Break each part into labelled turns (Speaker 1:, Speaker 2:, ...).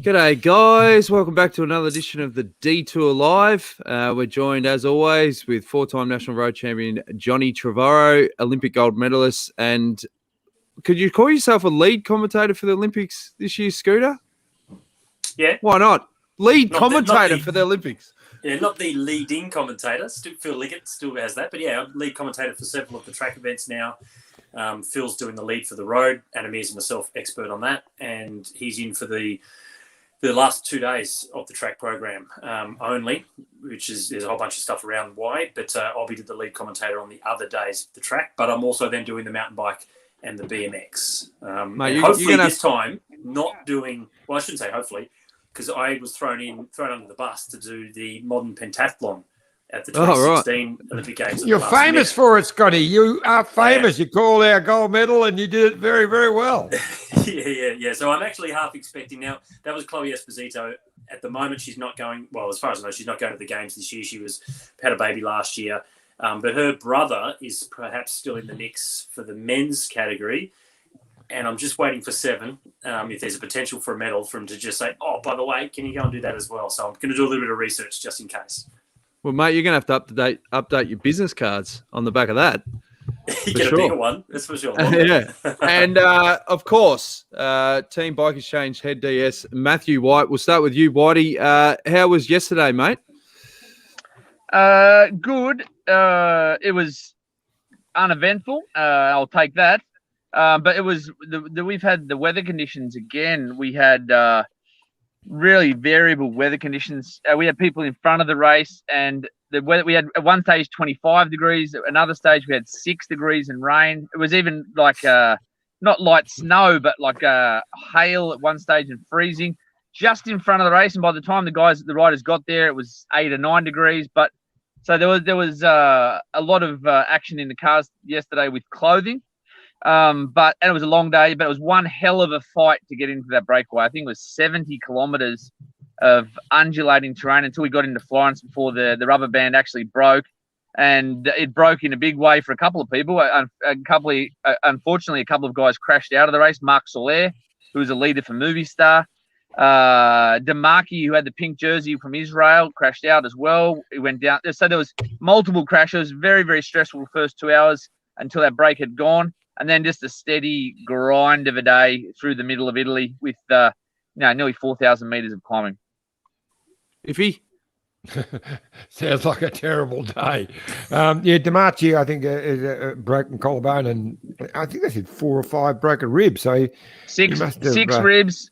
Speaker 1: G'day, guys. Welcome back to another edition of the Detour Live. We're joined, as always, with four-time national road champion Johnny Trevorrow, Olympic gold medalist. And could you call yourself a lead commentator for the Olympics this year, Scooter?
Speaker 2: Yeah.
Speaker 1: Why not? Lead commentator for the Olympics.
Speaker 2: Yeah, not the leading commentator. Phil Liggett still has that. But yeah, I'm lead commentator for several of the track events now. Phil's doing the lead for the road. Anamir's and myself expert on that. And he's in for the last 2 days of the track program only, which is there's a whole bunch of stuff around why. But I'll be the lead commentator on the other days of the track. But I'm also then doing the mountain bike and the BMX.
Speaker 1: Mate,
Speaker 2: hopefully this time, not doing, well, I shouldn't say hopefully, because I was thrown under the bus to do the modern pentathlon at the 2016 Olympic Games.
Speaker 3: You're famous for it, Scotty. You are famous. You called our gold medal and you did it very, very well.
Speaker 2: Yeah. So I'm actually half expecting now. That was Chloe Esposito. At the moment, she's not going, well, as far as I know, she's not going to the games this year. She had a baby last year. But her brother is perhaps still in the mix for the men's category. And I'm just waiting for Seven, if there's a potential for a medal, for him to just say, oh, by the way, can you go and do that as well? So I'm going to do a little bit of research just in case.
Speaker 1: Well, mate, you're going to have to update your business cards on the back of that.
Speaker 2: You get a bigger one, that's for sure.
Speaker 1: Yeah. And, of course, Team Bike Exchange head DS, Matthew White. We'll start with you, Whitey. How was yesterday, mate?
Speaker 4: Good. It was uneventful. I'll take that. But it was we've had the weather conditions again. We had really variable weather conditions. We had people in front of the race, and the weather. We had at one stage 25 degrees. At another stage we had 6 degrees and rain. It was even like not light snow, but like hail at one stage and freezing just in front of the race. And by the time the riders got there, it was 8 or 9 degrees. But so there was a lot of action in the cars yesterday with clothing. And it was a long day, but it was one hell of a fight to get into that breakaway. I think it was 70 kilometers of undulating terrain until we got into Florence before the rubber band actually broke. And it broke in a big way for a couple of people. Unfortunately, a couple of guys crashed out of the race. Marc Soler, who was a leader for Movistar. Demarchi, who had the pink jersey from Israel, crashed out as well. He went down. So there was multiple crashes. Very, very stressful first 2 hours until that break had gone. And then just a steady grind of a day through the middle of Italy with nearly 4,000 meters of climbing.
Speaker 1: Iffy?
Speaker 3: Sounds like a terrible day. Demarchi, I think, is a broken collarbone, and I think they said 4 or 5 broken ribs. So
Speaker 4: six ribs,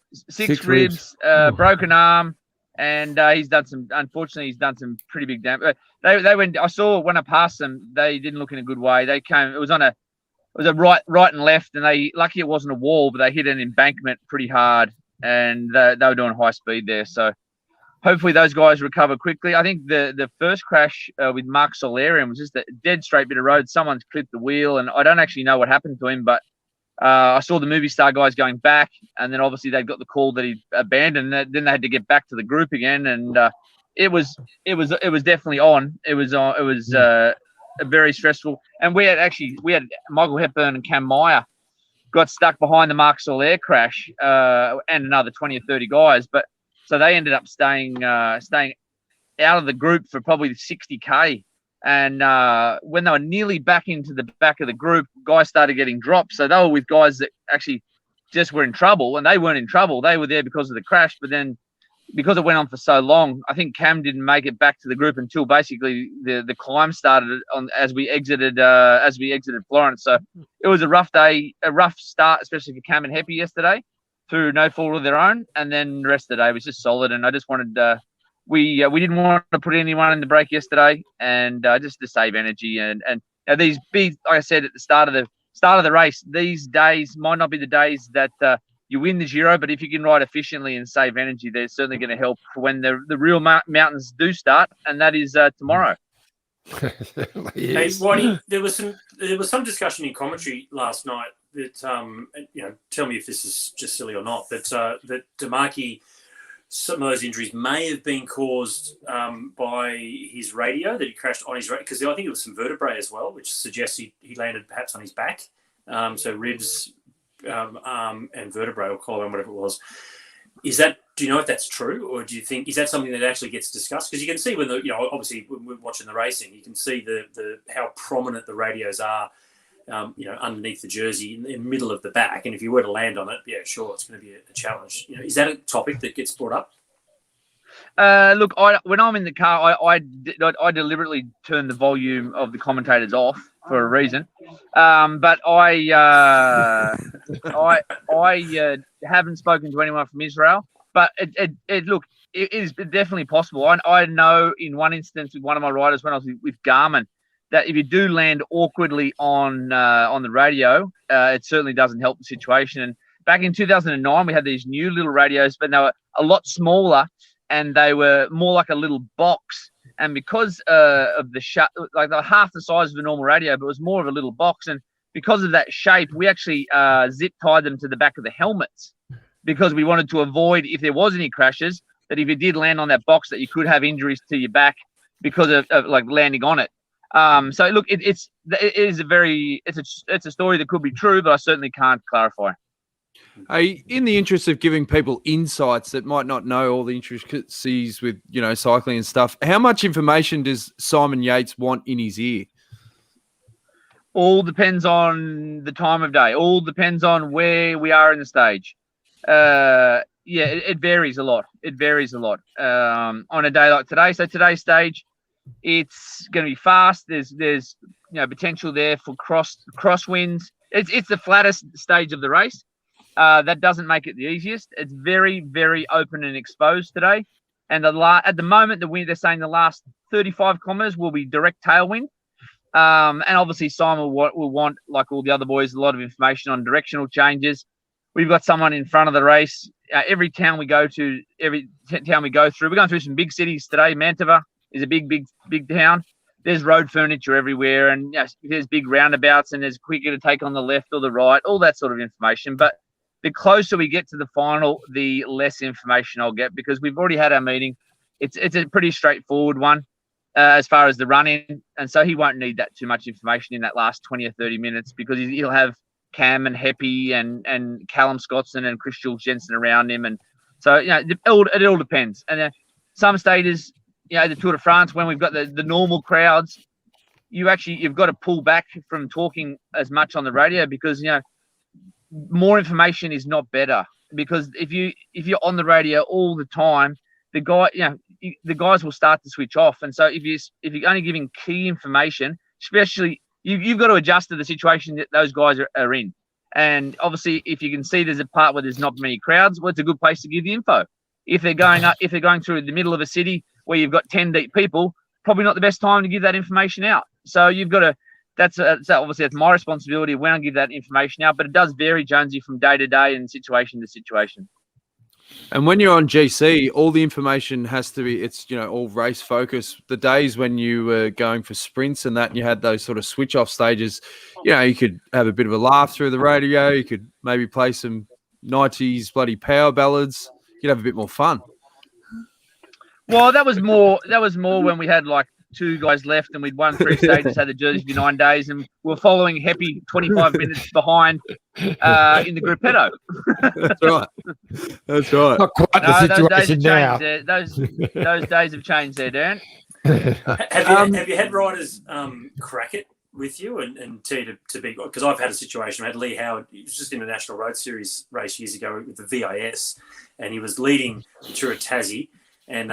Speaker 4: broken arm, and he's done some pretty big damage. They went. I saw when I passed them, they didn't look in a good way. They came. It was a right and left, and lucky it wasn't a wall, but they hit an embankment pretty hard, and they were doing high speed there. So hopefully those guys recover quickly. I think the first crash with Marc Soler was just a dead straight bit of road. Someone's clipped the wheel, and I don't actually know what happened to him, but I saw the Movistar guys going back, and then obviously they got the call that he abandoned. Then they had to get back to the group again, and it was definitely on. It was very stressful. And we had Michael Hepburn and Cam Meyer got stuck behind the Marc Soler crash, and another 20 or 30 guys. But so they ended up staying out of the group for probably 60K. And when they were nearly back into the back of the group, guys started getting dropped. So they were with guys that actually just were in trouble, and they weren't in trouble. They were there because of the crash, but then because it went on for so long, I think Cam didn't make it back to the group until basically the climb started as we exited Florence. So it was a rough day, a rough start, especially for Cam and Heppy yesterday, through no fault of their own. And then the rest of the day was just solid. And I just wanted we didn't want to put anyone in the break yesterday, and just to save energy. And these big, like I said at the start of the race, these days might not be the days that you win the Giro, but if you can ride efficiently and save energy, they're certainly going to help for when the real mountains do start, and that is tomorrow.
Speaker 2: Hey, Whitey, there was some discussion in commentary last night that tell me if this is just silly or not, that Demarchi, some of those injuries may have been caused by his radio, that he crashed on his radio, because I think it was some vertebrae as well, which suggests he landed perhaps on his back. So ribs, arm and vertebrae, or collarbone, whatever it was. Do Do you know if that's true, or do you think is that something that actually gets discussed? Because you can see when obviously when we're watching the racing, you can see the how prominent the radios are, underneath the jersey in the middle of the back. And if you were to land on it, yeah, sure, it's going to be a challenge. Is that a topic that gets brought up?
Speaker 4: Look, when I'm in the car, I deliberately turn the volume of the commentators off for a reason. But I haven't spoken to anyone from Israel. But it is definitely possible. I know in one instance with one of my riders when I was with Garmin that if you do land awkwardly on the radio, it certainly doesn't help the situation. And back in 2009, we had these new little radios, but they were a lot smaller and they were more like a little box. And because of the like they're half the size of a normal radio, but it was more of a little box. And because of that shape, we actually zip tied them to the back of the helmets because we wanted to avoid, if there was any crashes, that if you did land on that box, that you could have injuries to your back because of like landing on it. So look, it's a story that could be true, but I certainly can't clarify.
Speaker 1: Hey, in the interest of giving people insights that might not know all the intricacies with, cycling and stuff, how much information does Simon Yates want in his ear?
Speaker 4: All depends on the time of day. All depends on where we are in the stage. It varies a lot. On a day like today. So today's stage, it's going to be fast. There's potential there for crosswinds. It's the flattest stage of the race. That doesn't make it the easiest. It's very, very open and exposed today. And at the moment, they're saying the last 35 kilometers will be direct tailwind. And obviously Simon will want, like all the other boys, a lot of information on directional changes. We've got someone in front of the race. Every town we go through, we're going through some big cities today. Mantova is a big town. There's road furniture everywhere, and there's big roundabouts, and there's quicker to take on the left or the right, all that sort of information. But the closer we get to the final, the less information I'll get because we've already had our meeting. It's a pretty straightforward one as far as the run-in, and so he won't need that too much information in that last 20 or 30 minutes because he'll have Cam and Heppy and Callum Scottson and Chris Jules Jensen around him, and so it all depends. And some stages, the Tour de France, when we've got the normal crowds, you've got to pull back from talking as much on the radio because more information is not better. Because if you're on the radio all the time, the guys will start to switch off. And so if you're only giving key information, especially you've got to adjust to the situation that those guys are in. And obviously, if you can see there's a part where there's not many crowds, well, it's a good place to give the info. If they're going through the middle of a city where you've got 10 deep people, probably not the best time to give that information out. So you've got to. That's my responsibility when I give that information out. But it does vary, Jonesy, from day to day and situation to situation.
Speaker 1: And when you're on GC, all the information has to be, it's, all race focus. The days when you were going for sprints and that, and you had those sort of switch off stages, you could have a bit of a laugh through the radio. You could maybe play some 90s bloody power ballads. You'd have a bit more fun.
Speaker 4: Well, that was more when we had like two guys left and we'd won 3 stages, had the jersey for 9 days, and we're following Heppy 25 minutes behind in the gruppetto. That's right.
Speaker 3: Not quite the situation now.
Speaker 4: Those days have changed there, Dan.
Speaker 2: Have you had riders crack it with you and tell you to be, because I've had a situation. I had Lee Howard. He was just in a National Road Series race years ago with the VIS, and he was leading the Tour of Tassie, and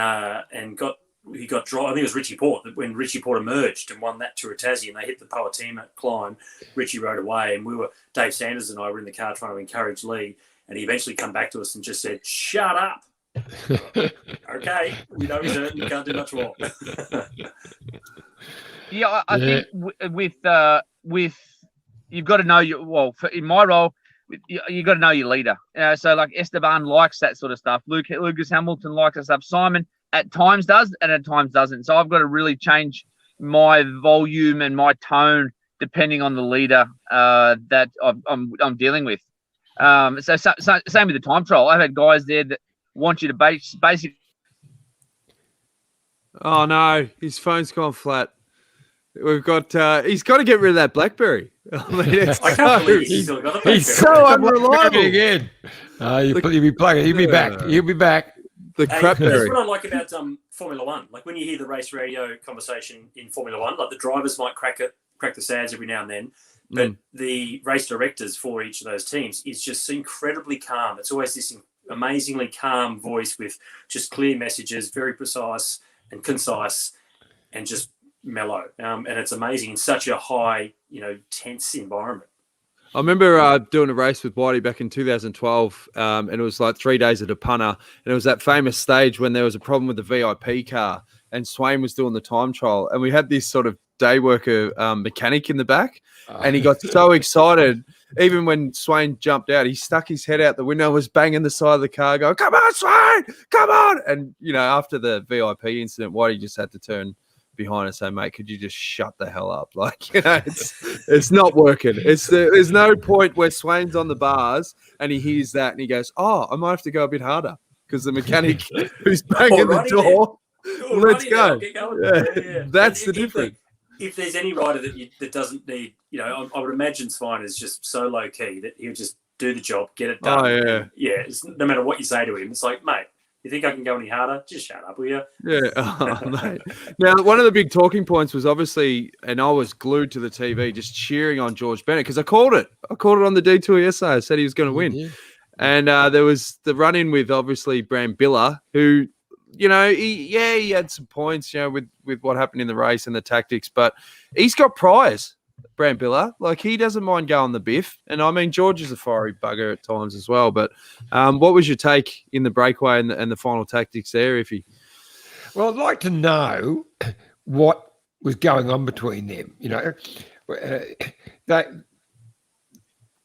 Speaker 2: he got dry. I think it was Richie Port when Richie Port emerged and won that Tour of Tassie, and they hit the Poatima climb. Richie rode away, and Dave Sanders and I were in the car trying to encourage Lee, and he eventually come back to us and just said, "Shut up." Okay, we know he's hurt and you can't do much more.
Speaker 4: Yeah, I think with you've got to know in my role, you got to know your leader. So like Esteban likes that sort of stuff. Lucas Hamilton likes that stuff. Simon at times does and at times doesn't. So I've got to really change my volume and my tone depending on the leader that I'm dealing with. So same with the time trial. I've had guys there that want you to basically.
Speaker 1: Oh no, his phone's gone flat. We've got. He's got to get rid of that BlackBerry. I mean,
Speaker 2: I can't believe he's still got a BlackBerry.
Speaker 1: He's so unreliable
Speaker 3: again. You'll be plugging. He'll be back. He'll be back.
Speaker 1: The
Speaker 2: That's
Speaker 1: crapberry.
Speaker 2: what I like about Formula One. Like when you hear the race radio conversation in Formula One, like the drivers might crack the sads every now and then, but the race directors for each of those teams is just incredibly calm. It's always this amazingly calm voice with just clear messages, very precise and concise, and just mellow. And it's amazing in such a high, tense environment.
Speaker 1: I remember doing a race with Whitey back in 2012, and it was like 3 days at a punter, and it was that famous stage when there was a problem with the VIP car, and Swain was doing the time trial, and we had this sort of day worker mechanic in the back, and he got so excited. Even when Swain jumped out, he stuck his head out the window, was banging the side of the car, going, "Come on, Swain, come on!" And after the VIP incident, Whitey just had to turn behind and say, "Mate, could you just shut the hell up?" Like, it's not working. There's no point where Swain's on the bars and he hears that and he goes, "Oh, I might have to go a bit harder," because the mechanic who's banging the door, let's go. Yeah. That's the difference.
Speaker 2: If there's any rider that doesn't need, I would imagine Swain is just so low key that he'll just do the job, get it done.
Speaker 1: Oh, yeah.
Speaker 2: It's, no matter what you say to him, it's like, mate, you think I can go any harder? Just shut up, will you?
Speaker 1: Yeah, mate. Now, one of the big talking points was obviously, and I was glued to the TV just cheering on George Bennet because I called it. I called it on the detour yesterday. I said he was going to win. Yeah. And there was the run-in with obviously Brambilla, who, he had some points, with what happened in the race and the tactics, but he's got prize. Brambilla, like he doesn't mind going the biff, and I mean George is a fiery bugger at times as well. But what was your take in the breakaway and the final tactics there, Iffy?
Speaker 3: Well, I'd like to know what was going on between them. That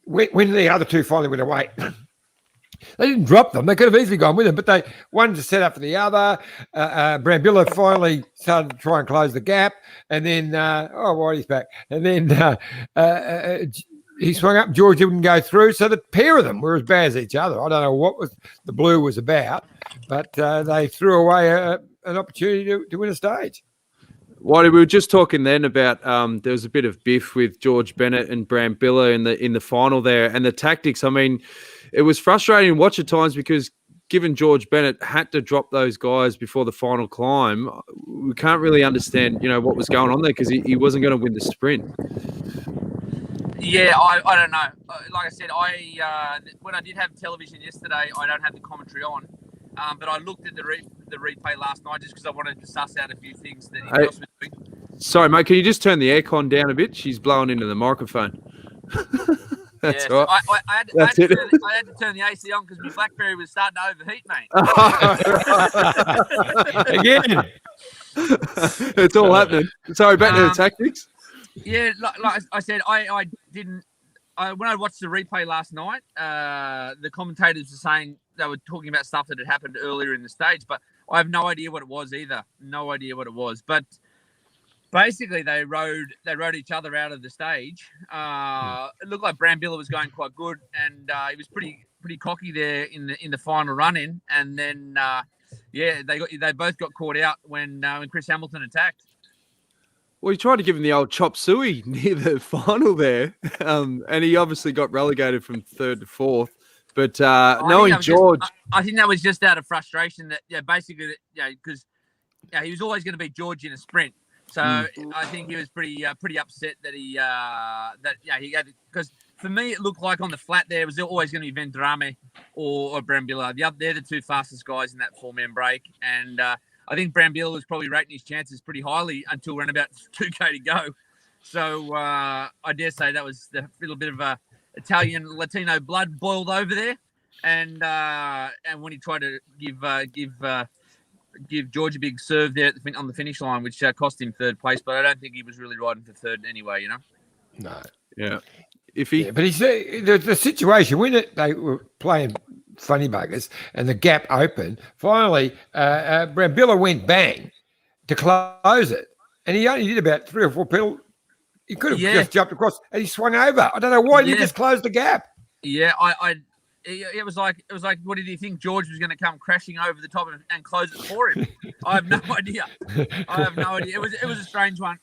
Speaker 3: when the other two finally went away, they didn't drop them. They could have easily gone with them, but they wanted to set up for the other. Brambilla finally started to try and close the gap, and then Whitey's back, and then he swung up. George didn't go through, so the pair of them were as bad as each other. I don't know what the blue was about, but they threw away an opportunity to win a stage.
Speaker 1: Whitey, we were just talking then about there was a bit of biff with George Bennet and Brambilla in the final there, and the tactics. I mean, it was frustrating to watch at times because given George Bennet had to drop those guys before the final climb, we can't really understand, what was going on there because he wasn't going to win the sprint.
Speaker 4: Yeah, I don't know. Like I said, when I did have television yesterday, I don't have the commentary on, but I looked at the replay last night just because I wanted to suss out a few things that he was doing. Sorry,
Speaker 1: mate, can you just turn the aircon down a bit? She's blowing into the microphone. That's right.
Speaker 4: I had to turn the AC on because my BlackBerry was starting to overheat, mate.
Speaker 3: Again.
Speaker 1: It's all happening. Sorry, back to the tactics.
Speaker 4: Yeah, like I said, I didn't. When I watched the replay last night, the commentators were saying they were talking about stuff that had happened earlier in the stage, but I have no idea what it was either. No idea what it was, but. Basically, they rode each other out of the stage. It looked like Brambilla was going quite good, and he was pretty cocky there in the final run-in. And then, they both got caught out when Chris Hamilton attacked.
Speaker 1: Well, he tried to give him the old chop suey near the final there, and he obviously got relegated from third to fourth. But knowing George,
Speaker 4: I think that was just out of frustration. That basically, because he was always going to beat George in a sprint. So I think he was pretty upset that he had, because for me it looked like on the flat there it was always going to be Vendrame or Brambilla. They're the two fastest guys in that 4-man break, and I think Brambilla was probably rating his chances pretty highly until around about 2K to go. So I dare say that was a little bit of a Italian Latino blood boiled over there, and when he tried to give George a big serve there on the finish line, which cost him third place. But I don't think he was really riding for third anyway,
Speaker 3: No.
Speaker 1: Yeah. But
Speaker 3: he's the situation when they were playing funny buggers and the gap opened, finally Brambilla went bang to close it. And he only did about 3 or 4 people. He could have just jumped across and he swung over. I don't know why he just closed the gap.
Speaker 4: Yeah, it was like, what did he think George was going to come crashing over the top and close it for him? I have no idea. It was a strange one.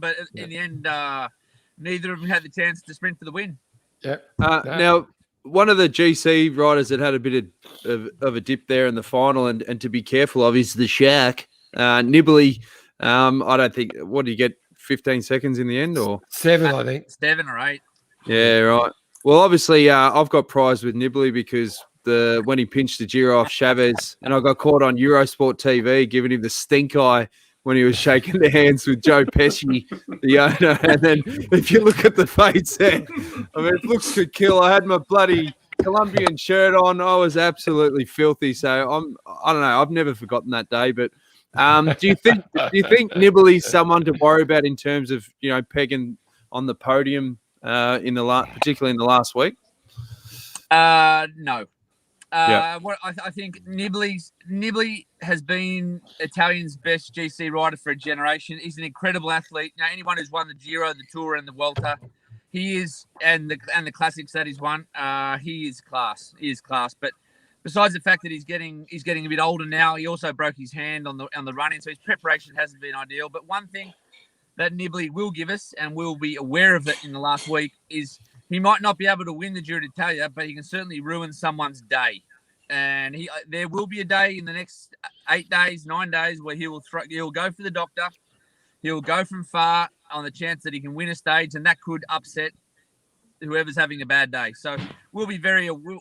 Speaker 4: But in the end, neither of them had the chance to sprint for the win.
Speaker 3: Yeah.
Speaker 1: Now, one of the GC riders that had a bit of a dip there in the final, and to be careful of is the Shack Nibley. I don't think. What did you get? 15 seconds in the end, or
Speaker 3: 7, I think.
Speaker 4: 7 or 8.
Speaker 1: Yeah, right. Well, obviously, I've got prize with Nibley because when he pinched the Giro off Chavez, and I got caught on Eurosport TV giving him the stink eye when he was shaking the hands with Joe Pesci, the owner. And then if you look at the face there, I mean, it looks to kill. I had my bloody Colombian shirt on. I was absolutely filthy. So I don't know. I've never forgotten that day. But do you think Nibley's someone to worry about in terms of pegging on the podium particularly in the last week?
Speaker 4: No. I think Nibley has been Italian's best GC rider for a generation. He's an incredible athlete. Anyone who's won the Giro, the Tour, and the Vuelta, he is, and the classics that he's won, he is class. He is class. But besides the fact that he's getting a bit older now, he also broke his hand on the running, so his preparation hasn't been ideal. But one thing that Nibley will give us, and we'll be aware of it in the last week, is he might not be able to win the Giro d'Italia, but he can certainly ruin someone's day. And there will be a day in the next 8 days, 9 days, where he'll go for the doctor. He'll go from far on the chance that he can win a stage, and that could upset whoever's having a bad day. So we'll be very aware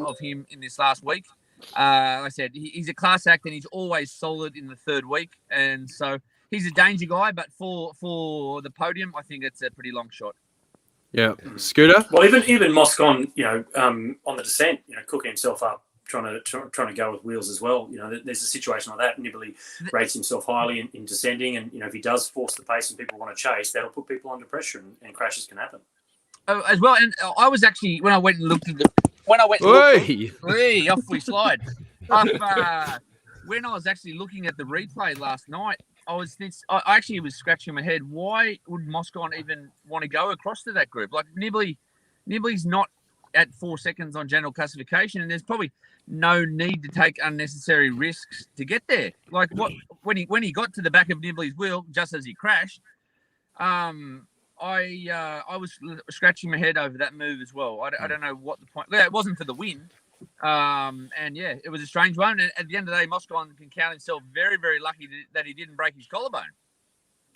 Speaker 4: of him in this last week. Like I said, he's a class act, and he's always solid in the third week, and so he's a danger guy. But for the podium, I think it's a pretty long shot.
Speaker 1: Yeah, Scooter.
Speaker 2: Well, even Moscon, on the descent, cooking himself up, trying to go with wheels as well. There's a situation like that. Nibley rates himself highly in descending, and if he does force the pace and people want to chase, that'll put people under pressure, and crashes can happen.
Speaker 4: As well, and I was actually off we slide. When I was actually looking at the replay last night, I actually was scratching my head. Why would Moscon even want to go across to that group? Like Nibley's not at 4 seconds on general classification, and there's probably no need to take unnecessary risks to get there. Like when he got to the back of Nibley's wheel just as he crashed, I was scratching my head over that move as well. I don't know what the point. It wasn't for the win. And yeah, it was a strange one. And at the end of the day, Moscon can count himself very, very lucky that he didn't break his collarbone.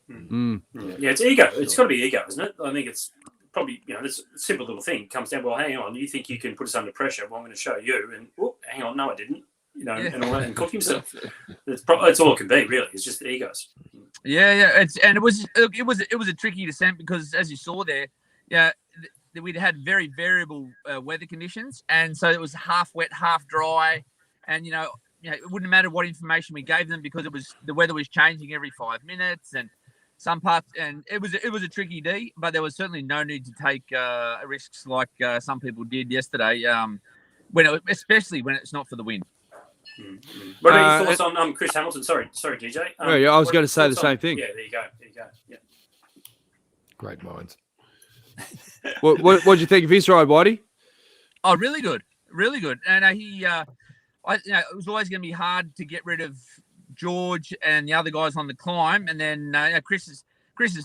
Speaker 2: Yeah, it's ego. It's got to be ego, isn't it? I think it's probably, this simple little thing. It comes down, well, hang on, you think you can put us under pressure? Well, I'm going to show you. And, hang on, no, I didn't. And all that, and cook himself. It's all it can be, really. It's just the egos.
Speaker 4: Yeah. It was a tricky descent because, as you saw there, we'd had very variable weather conditions, and so it was half wet, half dry, and it wouldn't matter what information we gave them because the weather was changing every 5 minutes, and some parts, and it was a tricky D, but there was certainly no need to take risks like some people did yesterday, especially when it's not for the win.
Speaker 2: What are your thoughts on Chris Hamilton? Sorry, DJ.
Speaker 1: I was going to say the same thing.
Speaker 2: Yeah, there you go. Yeah.
Speaker 3: Great minds.
Speaker 1: What did you think of his ride, Whitey?
Speaker 4: Oh, really good. And it was always going to be hard to get rid of George and the other guys on the climb. And then Chris is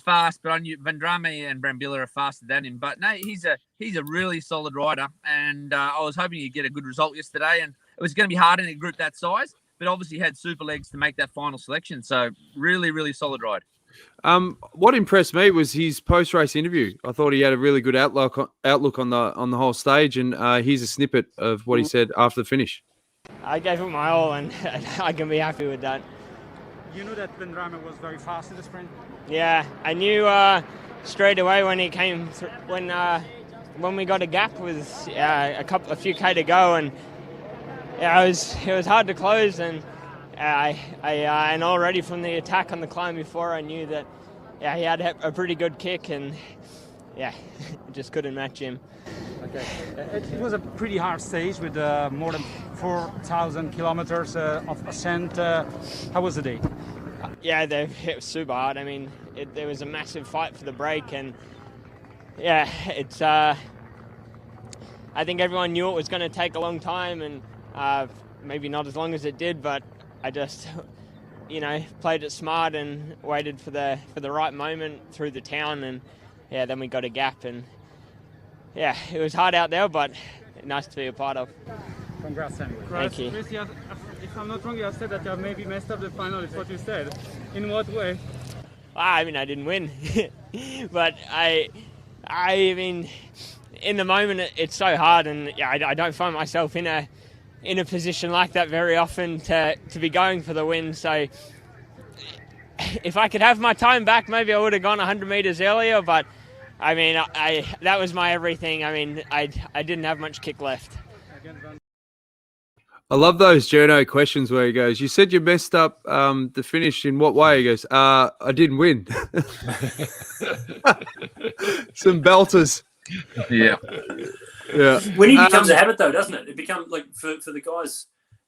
Speaker 4: fast, but I knew Vendrame and Brambilla are faster than him. But no, he's a really solid rider, and I was hoping he'd get a good result yesterday. And it was going to be hard in a group that size, but obviously had super legs to make that final selection. So really, really solid ride.
Speaker 1: What impressed me was his post-race interview. I thought he had a really good outlook on the whole stage, and here's a snippet of what he said after the finish.
Speaker 5: I gave it my all, and I can be happy with that.
Speaker 6: You knew that Vendrame was very fast in the sprint?
Speaker 5: Yeah, I knew straight away when he came when we got a gap with a few K to go, and it was hard to close, and and already from the attack on the climb before, I knew that he had a pretty good kick, and just couldn't match him.
Speaker 6: Okay, it was a pretty hard stage with more than 4,000 kilometers of ascent. How was the day?
Speaker 5: It was super hard. I mean, there was a massive fight for the break, and it's. I think everyone knew it was going to take a long time, and maybe not as long as it did, but I just, played it smart and waited for the right moment through the town, and then we got a gap, and yeah, it was hard out there, but nice to be a part of.
Speaker 6: Congrats anyway.
Speaker 5: Thank you.
Speaker 6: Chris, if I'm not wrong, you have said that you have maybe messed up the final. Is what you said. In what way?
Speaker 5: I mean, I didn't win, but I mean, in the moment, it's so hard, and yeah, I don't find myself in a position like that very often to be going for the win. So if I could have my time back, maybe I would have gone 100 meters earlier. But I mean, that was my everything. I mean, I didn't have much kick left.
Speaker 1: I love those journo questions where he goes, "You said you messed up the finish in what way?" He goes, "I didn't win." Some belters.
Speaker 4: Yeah.
Speaker 1: Yeah.
Speaker 2: Winning becomes a habit, though, doesn't it? It becomes like for the guys.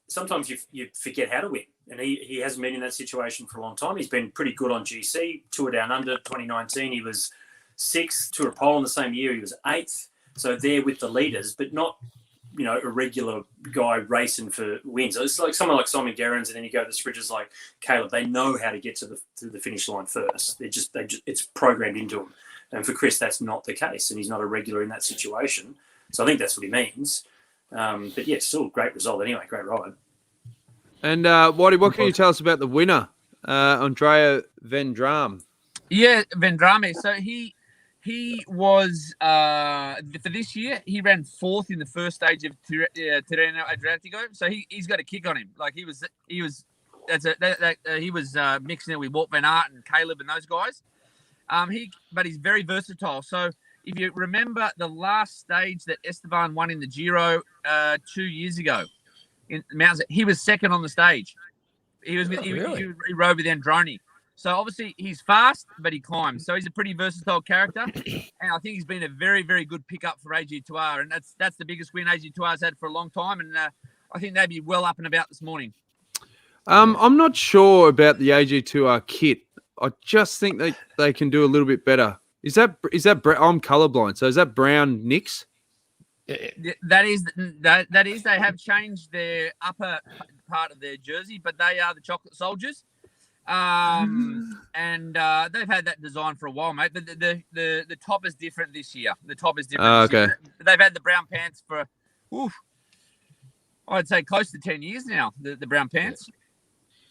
Speaker 2: Sometimes you forget how to win, and he hasn't been in that situation for a long time. He's been pretty good on GC Tour Down Under 2019. He was 6th, Tour of Poland the same year. He was 8th, so there with the leaders, but not a regular guy racing for wins. So it's like someone like Simon Gerrans, and then you go to the sprinters like Caleb. They know how to get to the finish line first. They just it's programmed into them. And for Chris, that's not the case, and he's not a regular in that situation. So I think that's what he means. But yeah, still a great result anyway. Great ride.
Speaker 1: And Whitey, what can you tell us about the winner, Andrea Vendram?
Speaker 4: Yeah, Vendrame. So he was for this year. He ran 4th in the first stage of Tirreno Adriatico. So he's got a kick on him. Like he was mixing it with Walt Van Aert and Caleb and those guys. But he's very versatile. So if you remember the last stage that Esteban won in the Giro 2 years ago in Mount, he was 2nd on the stage. He was he rode with Androni. So obviously he's fast, but he climbs. So he's a pretty versatile character, and I think he's been a very, very good pickup for AG2R, and that's the biggest win AG2R's had for a long time, and I think they'd be well up and about this morning.
Speaker 1: I'm not sure about the AG2R kit. I just think they can do a little bit better. Is that I'm colorblind, so is that brown Nicks?
Speaker 4: That is. They have changed their upper part of their jersey, but they are the Chocolate Soldiers, and they've had that design for a while, mate. But the top is different this year. The top is different.
Speaker 1: Okay.
Speaker 4: They've had the brown pants for, I'd say close to 10 years now. The brown pants.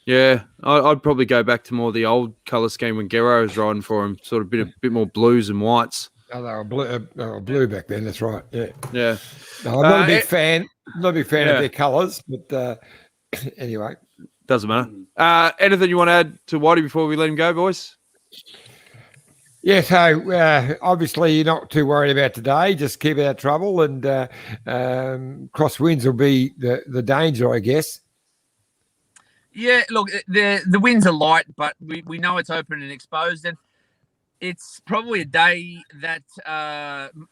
Speaker 1: Yeah, I'd probably go back to more the old colour scheme when Giro was riding for him, sort of a bit more blues and whites.
Speaker 3: Oh, they were blue back then. That's right. Yeah.
Speaker 1: Yeah.
Speaker 3: No, I'm not a big fan. Not a big fan of their colours, but anyway,
Speaker 1: doesn't matter. Anything you want to add to Whitey before we let him go, boys?
Speaker 3: Yeah. So obviously you're not too worried about today. Just keep out of trouble, and cross winds will be the danger, I guess.
Speaker 4: Yeah, look, the winds are light, but we know it's open and exposed, and it's probably a day that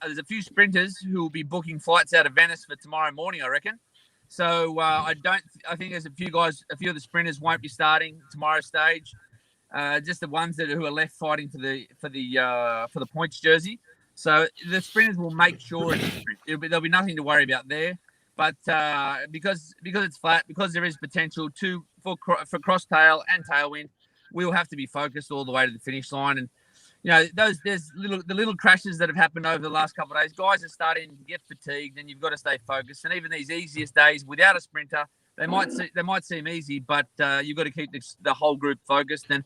Speaker 4: there's a few sprinters who will be booking flights out of Venice for tomorrow morning, I reckon. So I think there's a few of the sprinters won't be starting tomorrow's stage. Just the ones who are left fighting for the points jersey. So the sprinters will make sure there'll be nothing to worry about there. But because it's flat, because there is potential for crosstail and tailwind, we'll have to be focused all the way to the finish line. And there's little crashes that have happened over the last couple of days. Guys are starting to get fatigued, and you've got to stay focused. And even these easiest days without a sprinter, they might seem easy, but you've got to keep the whole group focused. And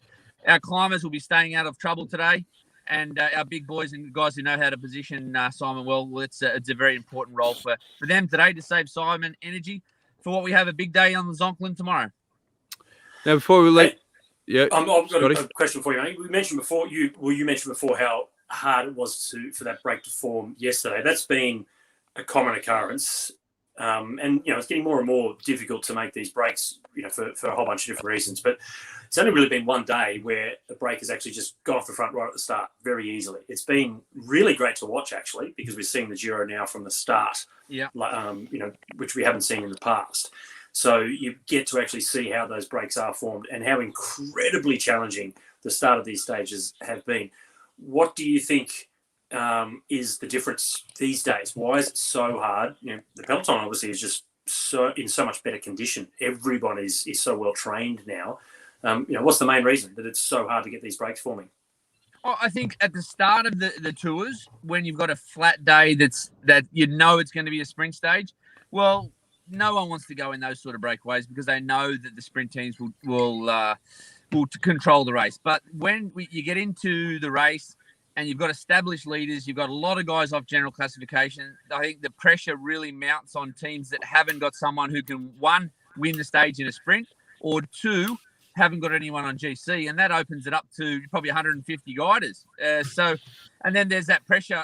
Speaker 4: our climbers will be staying out of trouble today. And our big boys and guys who know how to position Simon well, it's a very important role for them today to save Simon energy for what we have a big day on the Zonklin tomorrow.
Speaker 1: Now, before we let...
Speaker 2: I've got a question for you, mate. You mentioned before how hard it was for that break to form yesterday. That's been a common occurrence. And it's getting more and more difficult to make these breaks, for a whole bunch of different reasons. But it's only really been one day where the break has actually just got off the front right at the start very easily. It's been really great to watch, actually, because we're seeing the Giro now from the start, which we haven't seen in the past. So you get to actually see how those breaks are formed and how incredibly challenging the start of these stages have been. What do you think is the difference these days? Why is it so hard? The peloton obviously is just in so much better condition. Everybody is so well trained now. What's the main reason that it's so hard to get these breaks forming?
Speaker 4: I think at the start of the tours, when you've got a flat day that you know it's going to be a sprint stage, well, no one wants to go in those sort of breakaways because they know that the sprint teams will control the race. But when you get into the race and you've got established leaders, you've got a lot of guys off general classification, I think the pressure really mounts on teams that haven't got someone who can, one, win the stage in a sprint, or two, haven't got anyone on GC, and that opens it up to probably 150 guiders. And then there's that pressure,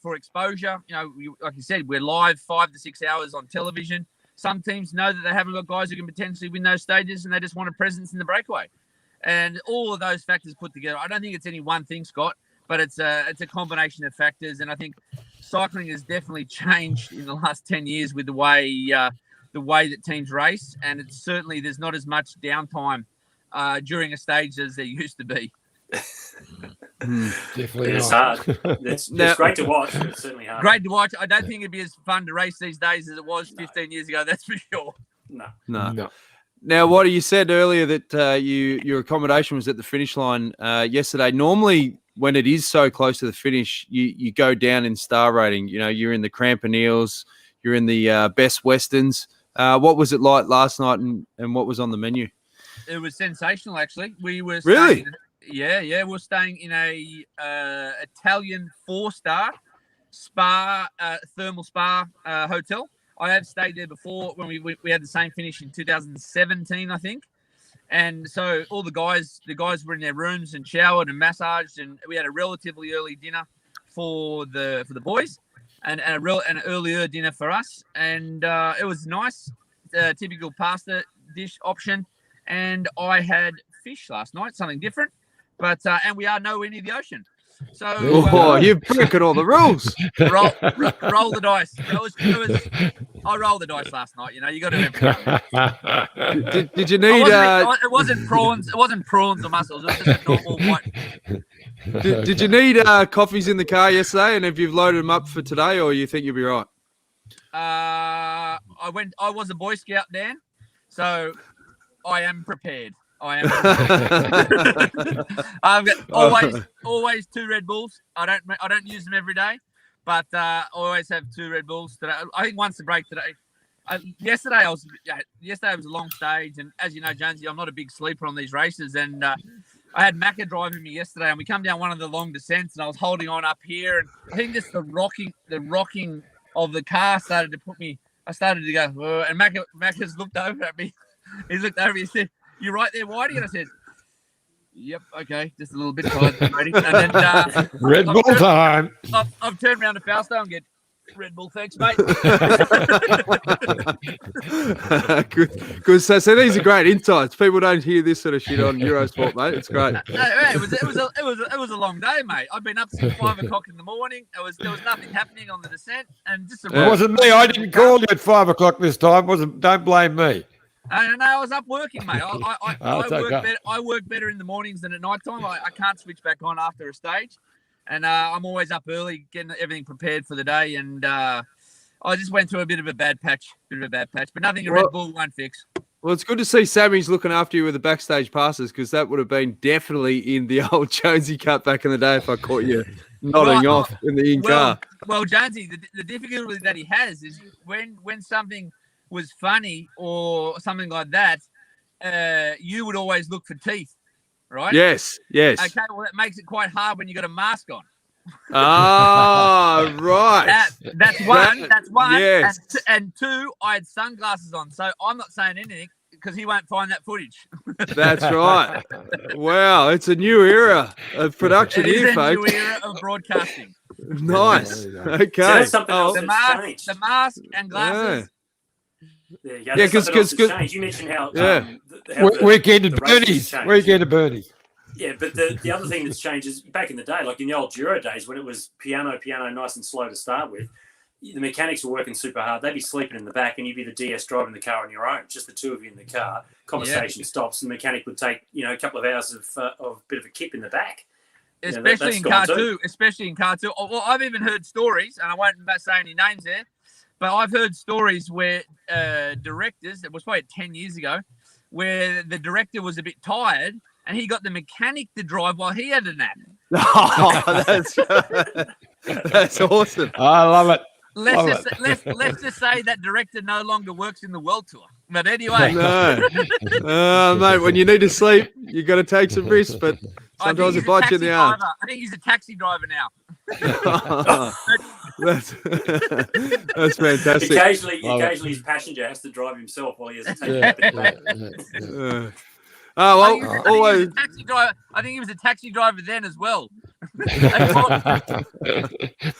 Speaker 4: for exposure. Like you said, we're live 5 to 6 hours on television. Some teams know that they haven't got guys who can potentially win those stages, and they just want a presence in the breakaway. And all of those factors put together, I don't think it's any one thing, Scott, but it's a combination of factors. And I think cycling has definitely changed in the last 10 years with the way that teams race, and it's certainly there's not as much downtime during a stage as there used to be.
Speaker 3: Definitely
Speaker 2: It's
Speaker 3: not.
Speaker 2: hard. It's great to watch, but it's certainly hard.
Speaker 4: Great to watch. I don't think it'd be as fun to race these days as it was 15 years ago, that's for sure.
Speaker 1: No. Now, what you said earlier that your accommodation was at the finish line yesterday. Normally, when it is so close to the finish, you go down in star rating. You're in the Campanils, you're in the Best Westerns. What was it like last night, and what was on the menu?
Speaker 4: It was sensational, actually. We were
Speaker 1: Really?
Speaker 4: We're staying in a Italian 4-star spa, thermal spa hotel. I have stayed there before when we had the same finish in 2017, I think. And so all the guys were in their rooms and showered and massaged, and we had a relatively early dinner for the boys, and an earlier dinner for us. And it was nice, typical pasta dish option. And I had fish last night, something different. But and we are nowhere near the ocean. So
Speaker 1: you've broken all the rules.
Speaker 4: roll the dice. I rolled the dice last night. You got to.
Speaker 1: Did you need?
Speaker 4: It wasn't prawns. It wasn't prawns or mussels. It was just a normal white.
Speaker 1: Did you need coffees in the car yesterday? And have you loaded them up for today, or you think you'll be right?
Speaker 4: I was a Boy Scout, Dan, so I am prepared. I've got always 2 Red Bulls. I don't use them every day, but I always have 2 Red Bulls today. I think once the break today. Yesterday was a long stage, and as you know, Jonesy, I'm not a big sleeper on these races, and I had Macca driving me yesterday, and we come down one of the long descents, and I was holding on up here, and I think just the rocking of the car started to put me. I started to go, and Macca's looked over at me. He looked over. He said, "You right there, Whitey?" And I said, "Yep, okay, just a little bit tired, ready." And then
Speaker 3: Red Bull time.
Speaker 4: I've turned around to Fausto and get Red Bull, thanks, mate.
Speaker 1: Good. So these are great insights. People don't hear this sort of shit on Eurosport, mate. It's great.
Speaker 4: It was a long day, mate. I've been up since 5 o'clock in the morning. There was nothing happening on the descent, and just
Speaker 3: It wasn't me. I didn't call you at 5 o'clock this time. Don't blame me.
Speaker 4: No, I was up working, mate. I work better in the mornings than at night time. I can't switch back on after a stage, and I'm always up early getting everything prepared for the day. And I just went through a bit of a bad patch, but nothing a Red Bull won't fix.
Speaker 1: Well, it's good to see Sammy's looking after you with the backstage passes, because that would have been definitely in the old Jonesy Cup back in the day if I caught you nodding off in the car.
Speaker 4: Well, Jonesy, the difficulty that he has is when something was funny or something like that, you would always look for teeth, right?
Speaker 1: Yes.
Speaker 4: Okay, well, that makes it quite hard when you got a mask on.
Speaker 1: Ah, right.
Speaker 4: That's one.
Speaker 1: Yes.
Speaker 4: And 2, I had sunglasses on, so I'm not saying anything because he won't find that footage.
Speaker 1: That's right. Wow, it's a new era of production here, folks.
Speaker 4: It's a new era of broadcasting.
Speaker 1: Nice. Okay.
Speaker 2: So that's something else
Speaker 4: The
Speaker 2: that's changed.
Speaker 4: mask and glasses.
Speaker 2: Yeah, because you mentioned how
Speaker 3: weekend at Bernie's.
Speaker 2: Yeah, but the other thing that's changed is back in the day, like in the old Giro days, when it was piano, nice and slow to start with, the mechanics were working super hard. They'd be sleeping in the back, and you'd be the DS driving the car on your own, just the 2 of you in the car. Conversation stops, and the mechanic would take a couple of hours of a bit of a kip in the back.
Speaker 4: Especially in car two. Well, I've even heard stories, and I won't say any names there, but I've heard stories where directors, it was probably 10 years ago, where the director was a bit tired and he got the mechanic to drive while he had a nap.
Speaker 1: Oh, that's awesome.
Speaker 3: I love it.
Speaker 4: Let's just say that director no longer works in the World Tour. But anyway,
Speaker 1: No, mate. When you need to sleep, you got to take some risks, but sometimes it bites you in the arm.
Speaker 4: I think he's a taxi driver now.
Speaker 1: That's fantastic.
Speaker 2: Occasionally, his passenger has to drive himself while he has to take
Speaker 1: Always.
Speaker 4: I think he was a taxi driver then as well.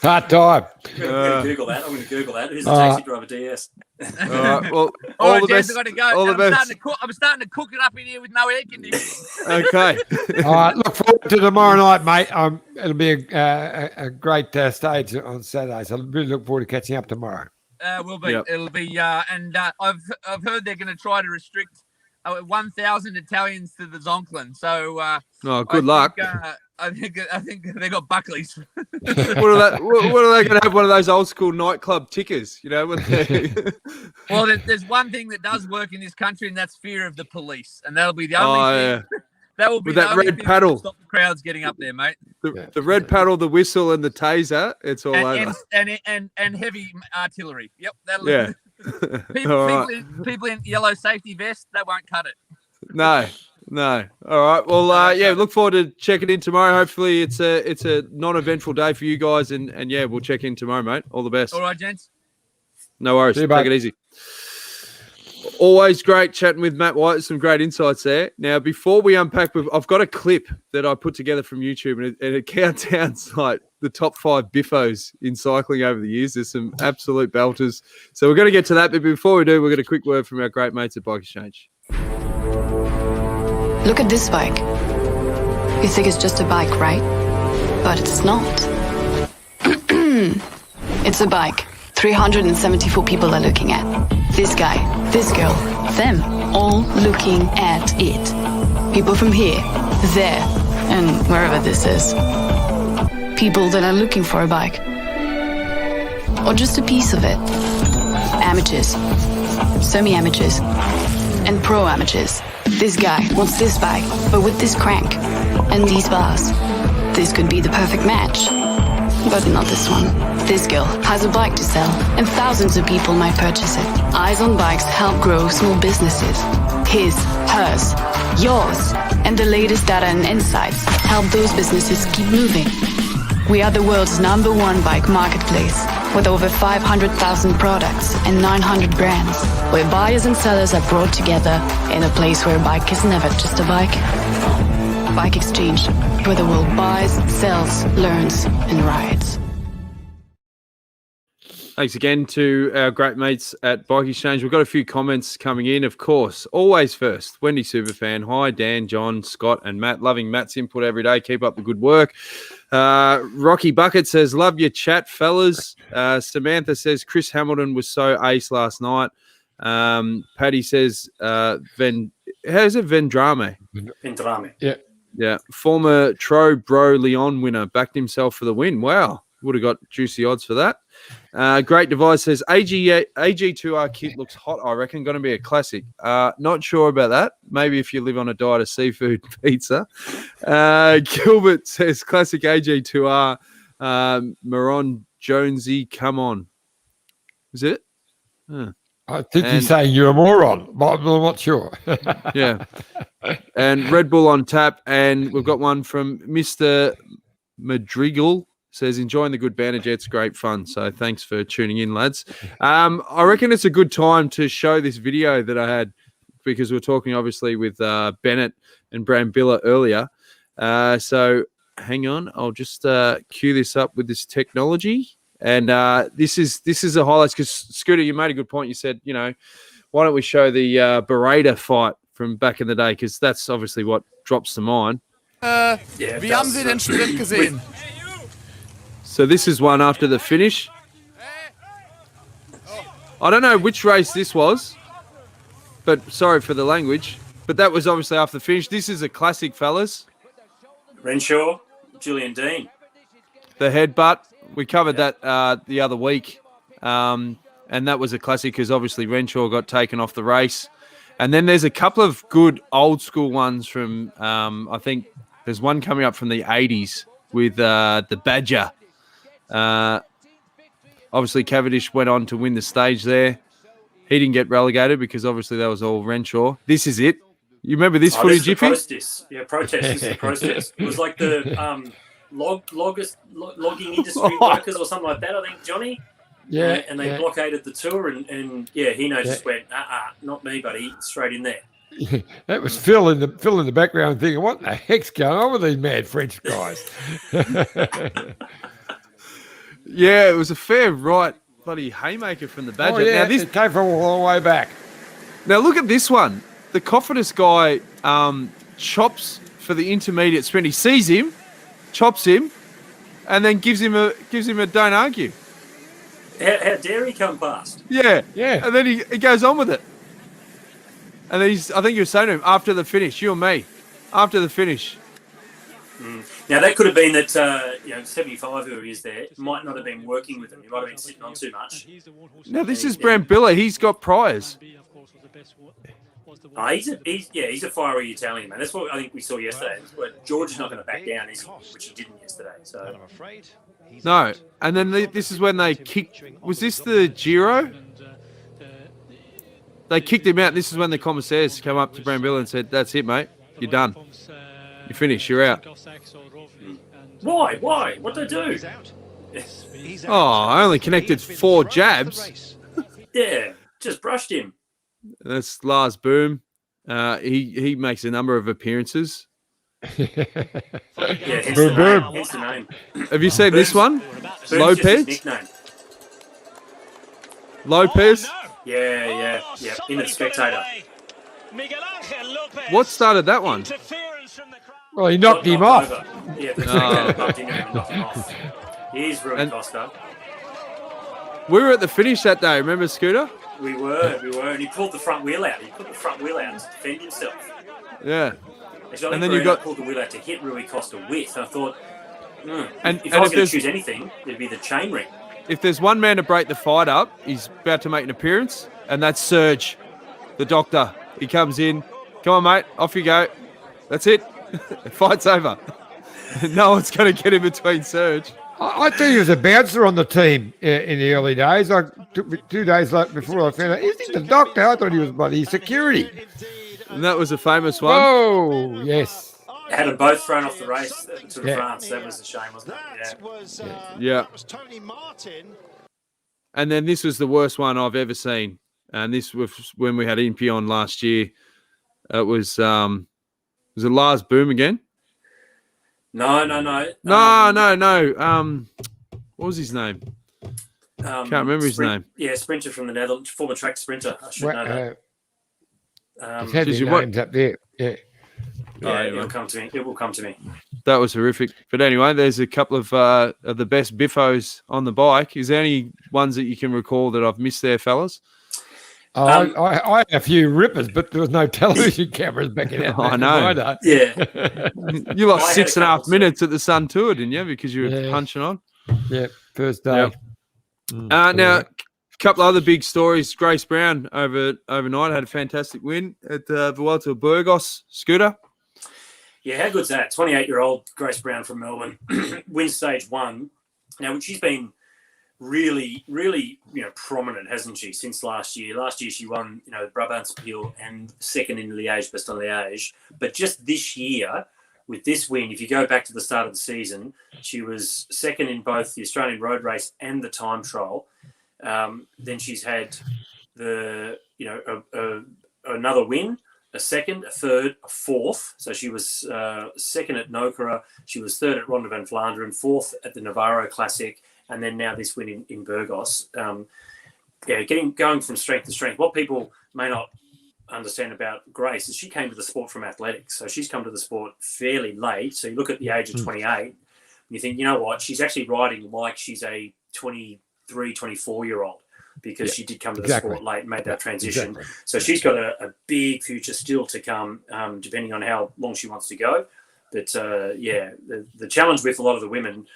Speaker 3: Part time.
Speaker 2: I'm going to Google that. Who's the taxi driver DS?
Speaker 1: All right. Well,
Speaker 4: All
Speaker 1: the
Speaker 4: right,
Speaker 1: best.
Speaker 4: I've got to go.
Speaker 1: All the best.
Speaker 4: I'm starting to cook it up in here with no air conditioning.
Speaker 1: Okay.
Speaker 3: All right. Look forward to tomorrow night, mate. It'll be a great stage on Saturday. So I really look forward to catching up tomorrow.
Speaker 4: Will be.
Speaker 1: Yep.
Speaker 4: It'll be. And I've heard they're going to try to restrict 1,000 Italians to the Zonklin. So.
Speaker 1: Good luck.
Speaker 4: I think they got Buckleys.
Speaker 1: What are they going to have? One of those old school nightclub tickers, when they...
Speaker 4: Well, there's one thing that does work in this country, and that's fear of the police, and that'll be the only thing.
Speaker 1: Yeah.
Speaker 4: That will be
Speaker 1: With
Speaker 4: the
Speaker 1: that
Speaker 4: only
Speaker 1: red
Speaker 4: thing
Speaker 1: paddle.
Speaker 4: that'll stop the crowds getting up there, mate.
Speaker 1: The red paddle, the whistle, and the taser. It's all over.
Speaker 4: And heavy artillery. Yep. That'll.
Speaker 1: Yeah.
Speaker 4: People in yellow safety vests, that won't cut it.
Speaker 1: No. All right. Well, look forward to checking in tomorrow. Hopefully it's a non-eventful day for you guys, and we'll check in tomorrow, mate. All the best.
Speaker 4: All right, gents.
Speaker 1: No worries.
Speaker 3: See you,
Speaker 1: Take it easy. Always great chatting with Matt White. Some great insights there. Now, before we unpack, I've got a clip that I put together from YouTube, and it counts down like the top 5 biffos in cycling over the years. There's some absolute belters. So we're going to get to that. But before we do, we'll get a quick word from our great mates at Bike Exchange.
Speaker 7: Look at this bike. You think it's just a bike, right? But it's not. It's a bike 374 people are looking at. This guy, this girl, them, all looking at it. People from here, there, and wherever this is. People that are looking for a bike. Or just a piece of it. Amateurs, semi-amateurs, and pro-amateurs. This guy wants this bike, but with this crank and these bars. This could be the perfect match. But not this one. This girl has a bike to sell, and thousands of people might purchase it. Eyes on Bikes help grow small businesses. His, hers, yours, and the latest data and insights help those businesses keep moving. We are the world's #1 bike marketplace, with over 500,000 products and 900 brands, where buyers and sellers are brought together in a place where a bike is never just a bike. Bike Exchange, where the world buys, sells, learns, and rides.
Speaker 1: Thanks again to our great mates at Bike Exchange. We've got a few comments coming in, of course. Always first, Wendy Superfan. Hi, Dan, John, Scott, and Matt. Loving Matt's input every day. Keep up the good work. Rocky Bucket says, love your chat, fellas. Samantha says, Chris Hamilton was so ace last night. Paddy says, how's it, Vendrame?
Speaker 2: Vendrame.
Speaker 3: Yeah.
Speaker 1: Yeah. Former Tro Bro Leon winner backed himself for the win. Wow. Would have got juicy odds for that. Great Device says, AG2R kit looks hot, I reckon. Going to be a classic. Not sure about that. Maybe if you live on a diet of seafood pizza. Gilbert says, classic AG2R. Maron Jonesy, come on. Is it? Huh.
Speaker 3: I think he's saying you're a moron, but I'm not sure.
Speaker 1: Yeah. And Red Bull on tap. And we've got one from Mr. Madrigal. Says, enjoying the good banter, Jets, great fun. So thanks for tuning in, lads. I reckon it's a good time to show this video that I had, because we're talking obviously with Bennet and Brambilla earlier. So hang on, I'll just cue this up with this technology. And this is a highlight, because Scooter, you made a good point. You said, why don't we show the Beretta fight from back in the day, because that's obviously what drops to mind.
Speaker 8: Wie haben Sie den Sprint gesehen?
Speaker 1: So this is one after the finish. I don't know which race this was, but sorry for the language. But that was obviously after the finish. This is a classic, fellas.
Speaker 2: Renshaw, Julian Dean.
Speaker 1: The headbutt. We covered that the other week. And that was a classic, because obviously Renshaw got taken off the race. And then there's a couple of good old school ones from, I think there's one coming up from the 80s. with the Badger. Obviously, Cavendish went on to win the stage there. He didn't get relegated because obviously that was all Renshaw. This is it. You remember this footage, Jiffy?
Speaker 2: Protest. This is the protest. It was like the logging industry workers or something like that, I think, Johnny.
Speaker 3: Yeah.
Speaker 2: And they blockaded the tour, and Hino just went, not me, buddy, straight in there.
Speaker 3: That was Phil in the background thinking, what the heck's going on with these mad French guys?
Speaker 1: Yeah, it was a fair right bloody haymaker from the Badger.
Speaker 3: Oh, yeah,
Speaker 1: now, this
Speaker 3: it came from all the way back.
Speaker 1: Now look at this one. The Cofidis guy chops for the intermediate sprint. He sees him, chops him, and then gives him a don't argue.
Speaker 2: How dare he come past?
Speaker 1: Yeah.
Speaker 3: Yeah.
Speaker 1: And then he goes on with it. And then I think you were saying to him after the finish, you and me, after the finish.
Speaker 2: Now that could have been that 75 who he is there might not have been working with him. He might have been sitting on too much.
Speaker 1: Now this is Brambilla. He's got priors.
Speaker 2: He's a fiery Italian, man. That's what I think we saw yesterday. But George is not going to back down, is he? Which he didn't yesterday. So
Speaker 1: No. And then this is when they kicked. Was this the Giro? They kicked him out. And this is when the commissaires came up to Brambilla and said, "That's it, mate. You're done. You finished. You're out."
Speaker 2: Why? What'd they do?
Speaker 1: Oh, I only connected 4 jabs.
Speaker 2: Yeah, just brushed him.
Speaker 1: That's Lars Boom. He makes a number of appearances.
Speaker 2: Yeah, hence the name.
Speaker 1: Have you seen this one?
Speaker 2: Boom's
Speaker 1: Lopez?
Speaker 2: just his nickname.
Speaker 1: Lopez?
Speaker 2: Yeah. In the Spectator.
Speaker 1: What started that one?
Speaker 3: Well, he knocked him off.
Speaker 2: Over. Yeah, the Spectator knocked him off. Here's Rui Costa.
Speaker 1: We were at the finish that day, remember, Scooter?
Speaker 2: We were, and he pulled the front wheel out. He put the front wheel out to defend himself.
Speaker 1: Yeah.
Speaker 2: Actually,
Speaker 1: And then you got
Speaker 2: pulled the wheel out to hit Rui Costa with. And I thought,
Speaker 1: and
Speaker 2: if I was
Speaker 1: if
Speaker 2: going to choose anything, it'd be the chain ring.
Speaker 1: If there's one man to break the fight up, he's about to make an appearance, and that's Serge, the doctor. He comes in. Come on, mate. Off you go. That's it. The fight's over. No one's going to get in between Serge.
Speaker 3: I thought he was a bouncer on the team in the early days. I took me 2 days before I found out. Is he the doctor? I thought he was bloody security.
Speaker 1: And that was a famous one.
Speaker 3: Oh, yes.
Speaker 2: Had them both thrown off the race to France. That was a shame, wasn't it?
Speaker 1: Yeah.
Speaker 9: That was Tony Martin.
Speaker 1: And then this was the worst one I've ever seen. And this was when we had Impy on last year. It was it Lars Boom again?
Speaker 2: No.
Speaker 1: No. What was his name? Can't remember his name.
Speaker 2: Yeah, sprinter from the Netherlands, former track sprinter. I should know that.
Speaker 3: He's had his names up there. Yeah.
Speaker 2: It will come to me. It will come to me.
Speaker 1: That was horrific. But anyway, there's a couple of the best biffos on the bike. Is there any ones that you can recall that I've missed there, fellas?
Speaker 3: I had a few rippers, but there was no television cameras back in that.
Speaker 1: I know.
Speaker 2: Yeah.
Speaker 1: You lost 6.5 minutes at the Sun Tour, didn't you? Because you were punching on.
Speaker 3: Yeah, first day.
Speaker 1: Yep. Now, a couple other big stories. Grace Brown overnight had a fantastic win at the Vuelta of Burgos. Scooter?
Speaker 2: Yeah, how good's that? 28-year-old Grace Brown from Melbourne wins stage 1. Now, she's been really, prominent, hasn't she, since last year? Last year she won, the Brabant's Appeal and second in Liège-Bastogne-Liège. But just this year, with this win, if you go back to the start of the season, she was second in both the Australian road race and the time trial. Then she's had another win, a second, a third, a fourth. So she was second at Nokera. She was third at Ronde van Vlaanderen, fourth at the Navarro Classic, and then now this win in Burgos. Going from strength to strength. What people may not understand about Grace is she came to the sport from athletics. So she's come to the sport fairly late. So you look at the age of 28, and you think, you know what, she's actually riding like she's a 23, 24-year-old because she did come to the sport late and made that transition. Exactly. So she's got a big future still to come, depending on how long she wants to go. But, the challenge with a lot of the women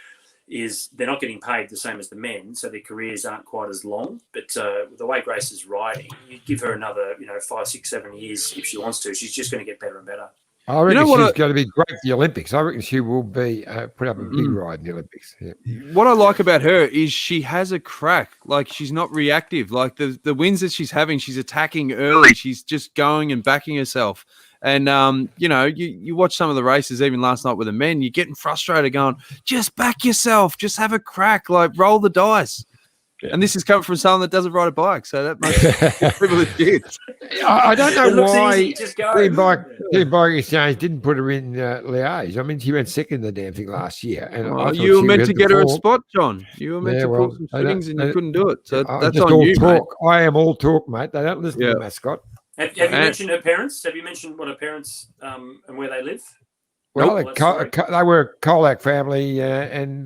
Speaker 2: is they're not getting paid the same as the men, so their careers aren't quite as long. But the way Grace is riding, you give her another, 5, 6, 7 years if she wants to. She's just going to get better and better.
Speaker 3: I reckon
Speaker 1: what
Speaker 3: she's going to be great for the Olympics. I reckon she will be put up a big ride in the Olympics. Yeah.
Speaker 1: What I like about her is she has a crack. Like, she's not reactive. Like, the wins that she's having, she's attacking early. She's just going and backing herself. And, you watch some of the races, even last night with the men, you're getting frustrated going, just back yourself. Just have a crack. Like, roll the dice. Yeah. And this is coming from someone that doesn't ride a bike, so that makes people legit.
Speaker 3: I don't know why
Speaker 2: Team
Speaker 3: Bike Exchange didn't put her in Liège. I mean, she went second in the damn thing last year. And
Speaker 1: you were meant to get her a spot, John. You were meant to pull some fittings and you couldn't do it. So that's on you,
Speaker 3: talk. Mate. I am all talk, mate. They don't listen to the mascot.
Speaker 2: Have you mentioned her parents? Have you mentioned what her parents and where they live?
Speaker 3: Well, they were a Colac family and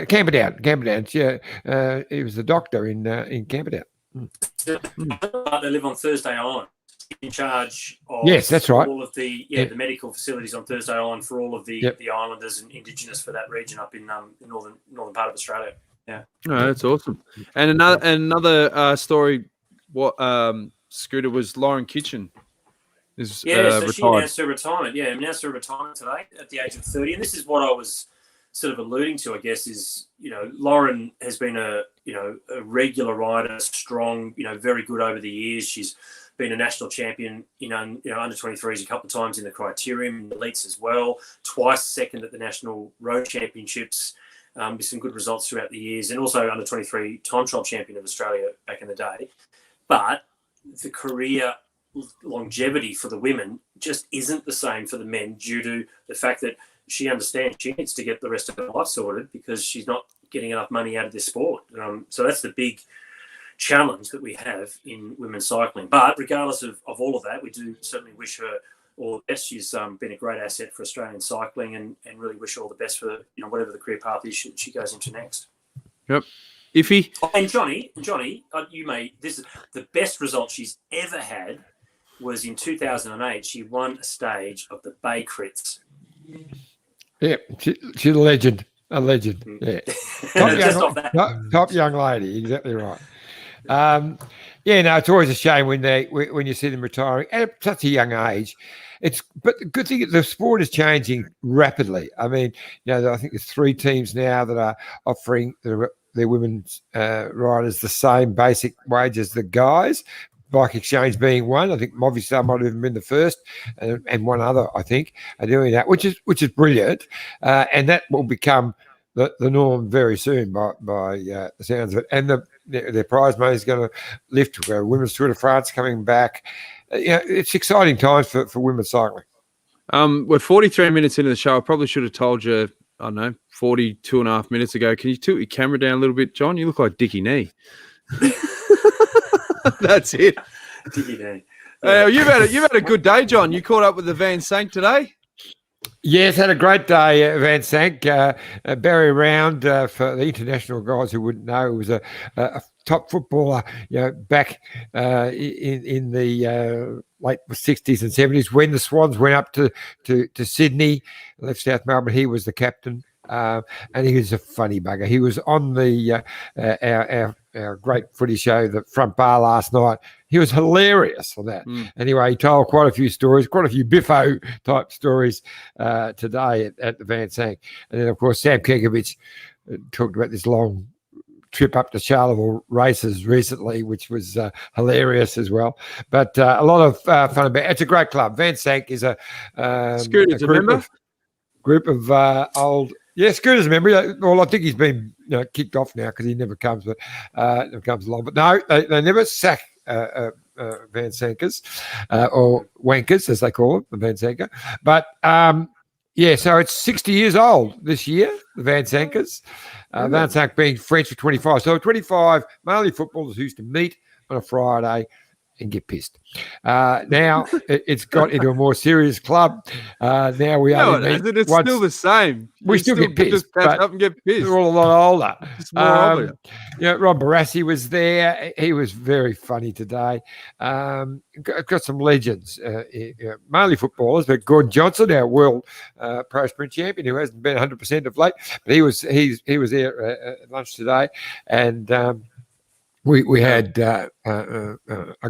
Speaker 3: Camperdown. Yeah, he was the doctor in Camperdown.
Speaker 2: They live on Thursday Island, in charge of
Speaker 3: that's right.
Speaker 2: all of the the medical facilities on Thursday Island for all of the islanders and Indigenous for that region up in the northern part of Australia. Yeah,
Speaker 1: that's awesome. And another story. What Scooter was Lauren Kitchen.
Speaker 2: So she announced her retirement. Yeah, announced her retirement today at the age of 30. And this is what I was sort of alluding to, I guess, is, Lauren has been a regular rider, strong, very good over the years. She's been a national champion, under 23s a couple of times in the criterium, elites as well, twice second at the national road championships, with some good results throughout the years, and also under 23 time trial champion of Australia back in the day. But the career longevity for the women just isn't the same for the men due to the fact that she understands she needs to get the rest of her life sorted because she's not getting enough money out of this sport. So that's the big challenge that we have in women's cycling. But regardless of all of that, we do certainly wish her all the best. She's been a great asset for Australian cycling and really wish her all the best for whatever the career path is she goes into next.
Speaker 1: Yep. Iffy.
Speaker 2: And Johnny, this is the best result she's ever had. Was in 2008. She won a stage of the Bay Crits.
Speaker 3: Yeah, she's a legend. Yeah, top young lady. Exactly right. It's always a shame when you see them retiring at such a young age. But the good thing, the sport is changing rapidly. I mean, I think there's 3 teams now that are offering their women's riders the same basic wage as the guys. Bike Exchange being one. I think Movistar might have even been the first, and one other, I think, are doing that, which is brilliant, and that will become the norm very soon by the sounds of it. And their prize money is going to lift. Women's Tour de France coming back. It's exciting times for women's cycling.
Speaker 1: We're 43 minutes into the show. I probably should have told you, I don't know, 42 and a half minutes ago. Can you tilt your camera down a little bit, John? You look like Dickie Nee. That's it.
Speaker 2: Dickie Nee.
Speaker 1: You've had a good day, John. You caught up with the Van Sank today?
Speaker 3: Yes, had a great day, Van Sank. Barry Round, for the international guys who wouldn't know, was a top footballer, back in the late 60s and 70s when the Swans went up to Sydney, left South Melbourne. He was the captain, and he was a funny bugger. He was on the our great footy show, the Front Bar, last night. He was hilarious for that. Anyway, he told quite a few stories, quite a few Biffo type stories today at the Van Sank. And then, of course, Sam Kekovich talked about this long trip up to Charleville races recently, which was hilarious as well. But a lot of fun about it. It's a great club. Van Sank is a group of old. Yeah, Scooter's a member. Well, I think he's been kicked off now because he never comes, but never comes along. But no, they never sack Van Sankers or wankers, as they call it, the Van Sanker. But so it's 60 years old this year, the Van Sankers. Van Sank being French for 25. So 25 mainly footballers who used to meet on a Friday and get pissed. Now it's got into a more serious club. Now we
Speaker 1: it's still the same.
Speaker 3: We still get pissed.
Speaker 1: Just catch up and get pissed.
Speaker 3: We're all a lot older.
Speaker 1: It's more obvious.
Speaker 3: Rob Barassi was there. He was very funny today. Got some legends, mainly footballers, but Gordon Johnson, our world pro sprint champion, who hasn't been 100% of late, but he was there at lunch today, and we had a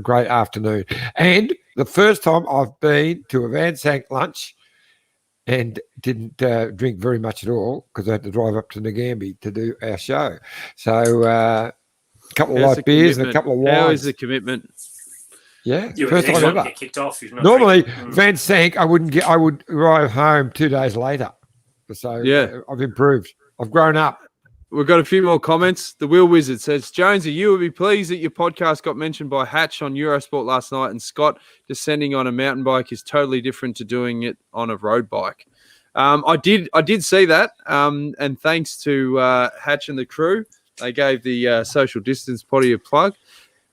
Speaker 3: great afternoon. And the first time I've been to a Van Sank lunch and didn't drink very much at all because I had to drive up to Nagambie to do our show. So a couple of light beers and a couple of wines.
Speaker 1: How is the commitment?
Speaker 3: Yeah,
Speaker 2: First time ever. Get kicked off.
Speaker 3: Normally, Van Sank, I would arrive home 2 days later. So
Speaker 1: yeah,
Speaker 3: I've improved. I've grown up.
Speaker 1: We've got a few more comments. The Wheel Wizard says, Jonesy, you will be pleased that your podcast got mentioned by Hatch on Eurosport last night, and Scott descending on a mountain bike is totally different to doing it on a road bike. I did see that, and thanks to Hatch and the crew, they gave the social distance potty a plug.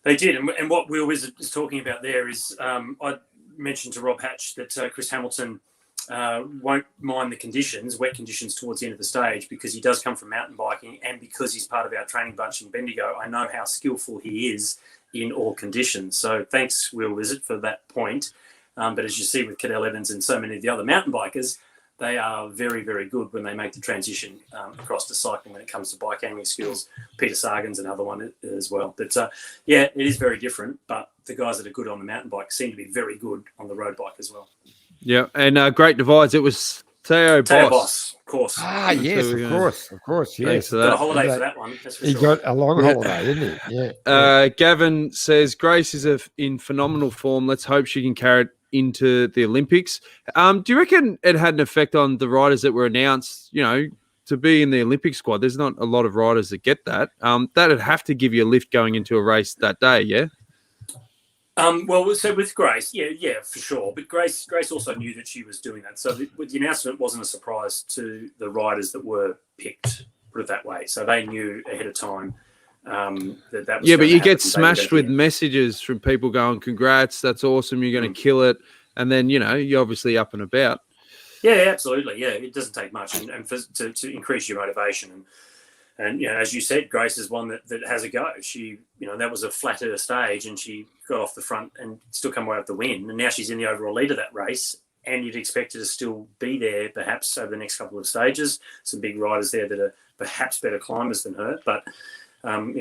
Speaker 2: They did, and what Wheel Wizard is talking about there is I mentioned to Rob Hatch that Chris Hamilton won't mind the conditions, wet conditions towards the end of the stage, because he does come from mountain biking, and because he's part of our training bunch in Bendigo, I know how skillful he is in all conditions. So thanks, Wheel Wizard, for that point. But as you see with Cadell Evans and so many of the other mountain bikers, they are very, very good when they make the transition across to cycling when it comes to bike handling skills. Peter Sagan's another one as well. But yeah, it is very different, but the guys that are good on the mountain bike seem to be very good on the road bike as well.
Speaker 1: Yeah, and Great Divides, it was Theo Boss.
Speaker 2: Of course.
Speaker 3: Yes, of course. Yes.
Speaker 1: Thanks for that.
Speaker 2: Got a holiday for that one. That's for
Speaker 3: he
Speaker 2: sure.
Speaker 3: got a long holiday, didn't he? Yeah.
Speaker 1: Gavin says, Grace is in phenomenal form. Let's hope she can carry it into the Olympics. Do you reckon it had an effect on the riders that were announced, to be in the Olympic squad? There's not a lot of riders that get that. That'd have to give you a lift going into a race that day, yeah?
Speaker 2: Well, so with Grace, yeah, for sure. But Grace also knew that she was doing that. So the announcement wasn't a surprise to the riders that were picked, put it that way. So they knew ahead of time that was. Yeah,
Speaker 1: but you get smashed with messages from people going, "Congrats, that's awesome, you're going to kill it," and then you're obviously up and about.
Speaker 2: Yeah, absolutely. Yeah, it doesn't take much, and to increase your motivation and as you said, Grace is one that has a go. She, that was a flatter stage, and she got off the front and still come away with the win. And now she's in the overall lead of that race, and you'd expect her to still be there, perhaps over the next couple of stages. Some big riders there that are perhaps better climbers than her, but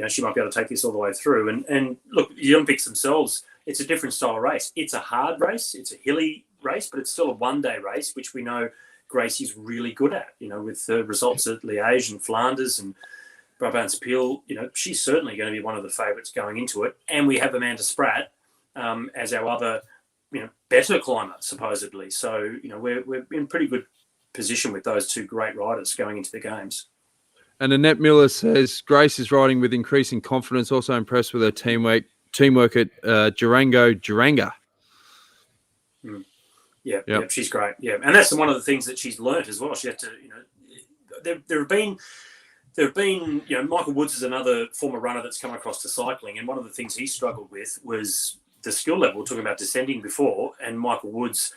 Speaker 2: she might be able to take this all the way through. And look, the Olympics themselves, it's a different style of race. It's a hard race. It's a hilly race, but it's still a one-day race, which we know Gracie's really good at, with the results at Liège and Flanders and Brabantse-Pijl, she's certainly going to be one of the favourites going into it. And we have Amanda Spratt as our other, better climber, supposedly. So, we're in pretty good position with those two great riders going into the games.
Speaker 1: And Annette Miller says, Grace is riding with increasing confidence, also impressed with her teamwork at Durango.
Speaker 2: Yeah, she's great. Yeah, and that's one of the things that she's learnt as well. She had to, there have been, Michael Woods is another former runner that's come across to cycling, and one of the things he struggled with was the skill level. Talking about descending before, and Michael Woods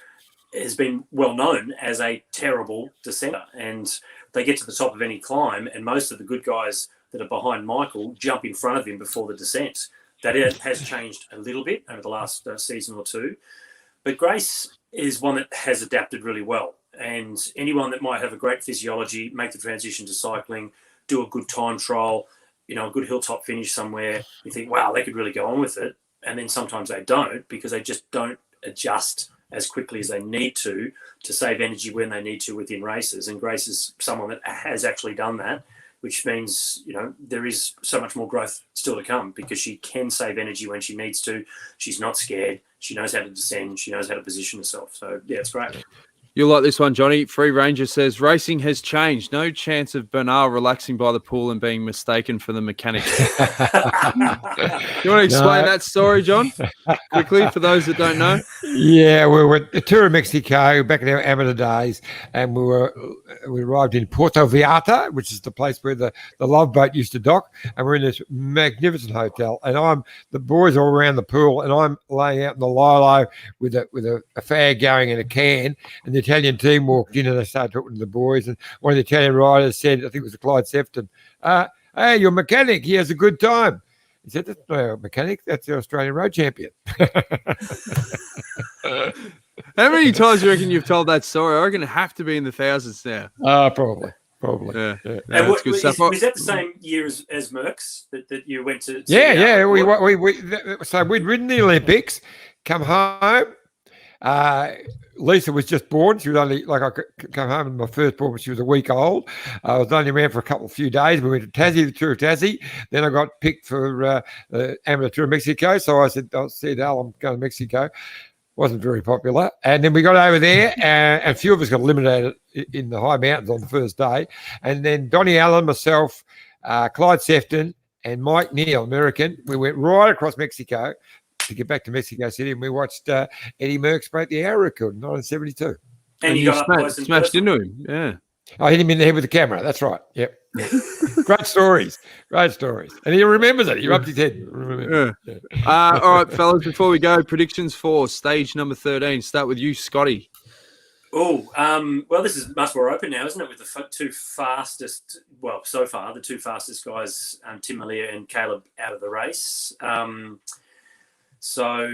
Speaker 2: has been well known as a terrible descender, and they get to the top of any climb, and most of the good guys that are behind Michael jump in front of him before the descent. That has changed a little bit over the last season or two, but Grace is one that has adapted really well. And anyone that might have a great physiology, make the transition to cycling, do a good time trial, a good hilltop finish somewhere, you think, wow, they could really go on with it. And then sometimes they don't, because they just don't adjust as quickly as they need to save energy when they need to within races. And Grace is someone that has actually done that, which means, there is so much more growth still to come, because she can save energy when she needs to. She's not scared. She knows how to descend. She knows how to position herself. So, yeah, it's great.
Speaker 1: You'll like this one, Johnny. Free Ranger says, racing has changed. No chance of Bernard relaxing by the pool and being mistaken for the mechanic. You want to explain that story, John, quickly, for those that don't know?
Speaker 3: Yeah, we were at the Tour of Mexico back in our amateur days, and we arrived in Puerto Vallarta, which is the place where the Love Boat used to dock, and we're in this magnificent hotel, and the boys are all around the pool, and I'm laying out in the lilo with a fag going in a can, and the Italian team walked in and they started talking to the boys, and one of the Italian riders said, I think it was Clyde Sefton, hey, your mechanic, he has a good time. He said, that's not our mechanic, that's the Australian road champion.
Speaker 1: How many times do you reckon you've told that story? I reckon it have to be in the thousands now.
Speaker 3: Probably.
Speaker 1: Yeah.
Speaker 2: And that's good stuff. Was that the same year as Merckx that you went to?
Speaker 3: Yeah. So we'd ridden the Olympics. come home. Lisa was just born. She was only I could come home and my first born when she was a week old. I was only around for a few days. We went to Tassie, the Tour of Tassie. Then I got picked for the Amateur Tour of Mexico. So I said, I'm going to Mexico. Wasn't very popular. And then we got over there and a few of us got eliminated in the high mountains on the first day. And then Donnie Allen, myself, Clyde Sefton and Mike Neal, American, we went right across Mexico to get back to Mexico City, and we watched Eddie Merckx break the hour record in 1972.
Speaker 2: And you got
Speaker 1: smashed into him, yeah.
Speaker 3: I hit him in the head with the camera. That's right. Yep. Great stories. And he remembers it. He rubbed his head.
Speaker 1: Yeah. All right, fellas, before we go, predictions for stage number 13. Start with you, Scotty.
Speaker 2: Oh, well, this is much more open now, isn't it? With the two fastest, well, so far, the two fastest guys, Tim Malia and Caleb, out of the race. So,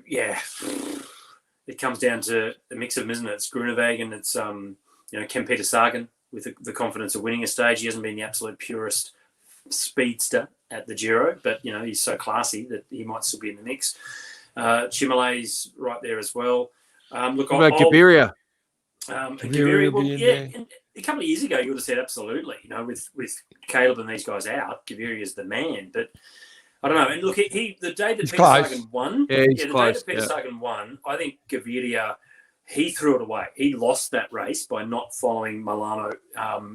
Speaker 2: yeah, it comes down to a mix of them, isn't it? It's Groenewegen and it's, Ken Peter Sagan with the confidence of winning a stage. He hasn't been the absolute purest speedster at the Giro, but, he's so classy that he might still be in the mix. Chimale's right there as well. Look,
Speaker 1: what about Gaviria?
Speaker 2: Gaviria, well, yeah, and a couple of years ago, you would have said absolutely, with Caleb and these guys out, Gaviria is the man, but I don't know. And look, the day that Peter Sagan won, Sagan won, I think Gaviria, he threw it away. He lost that race by not following Milano,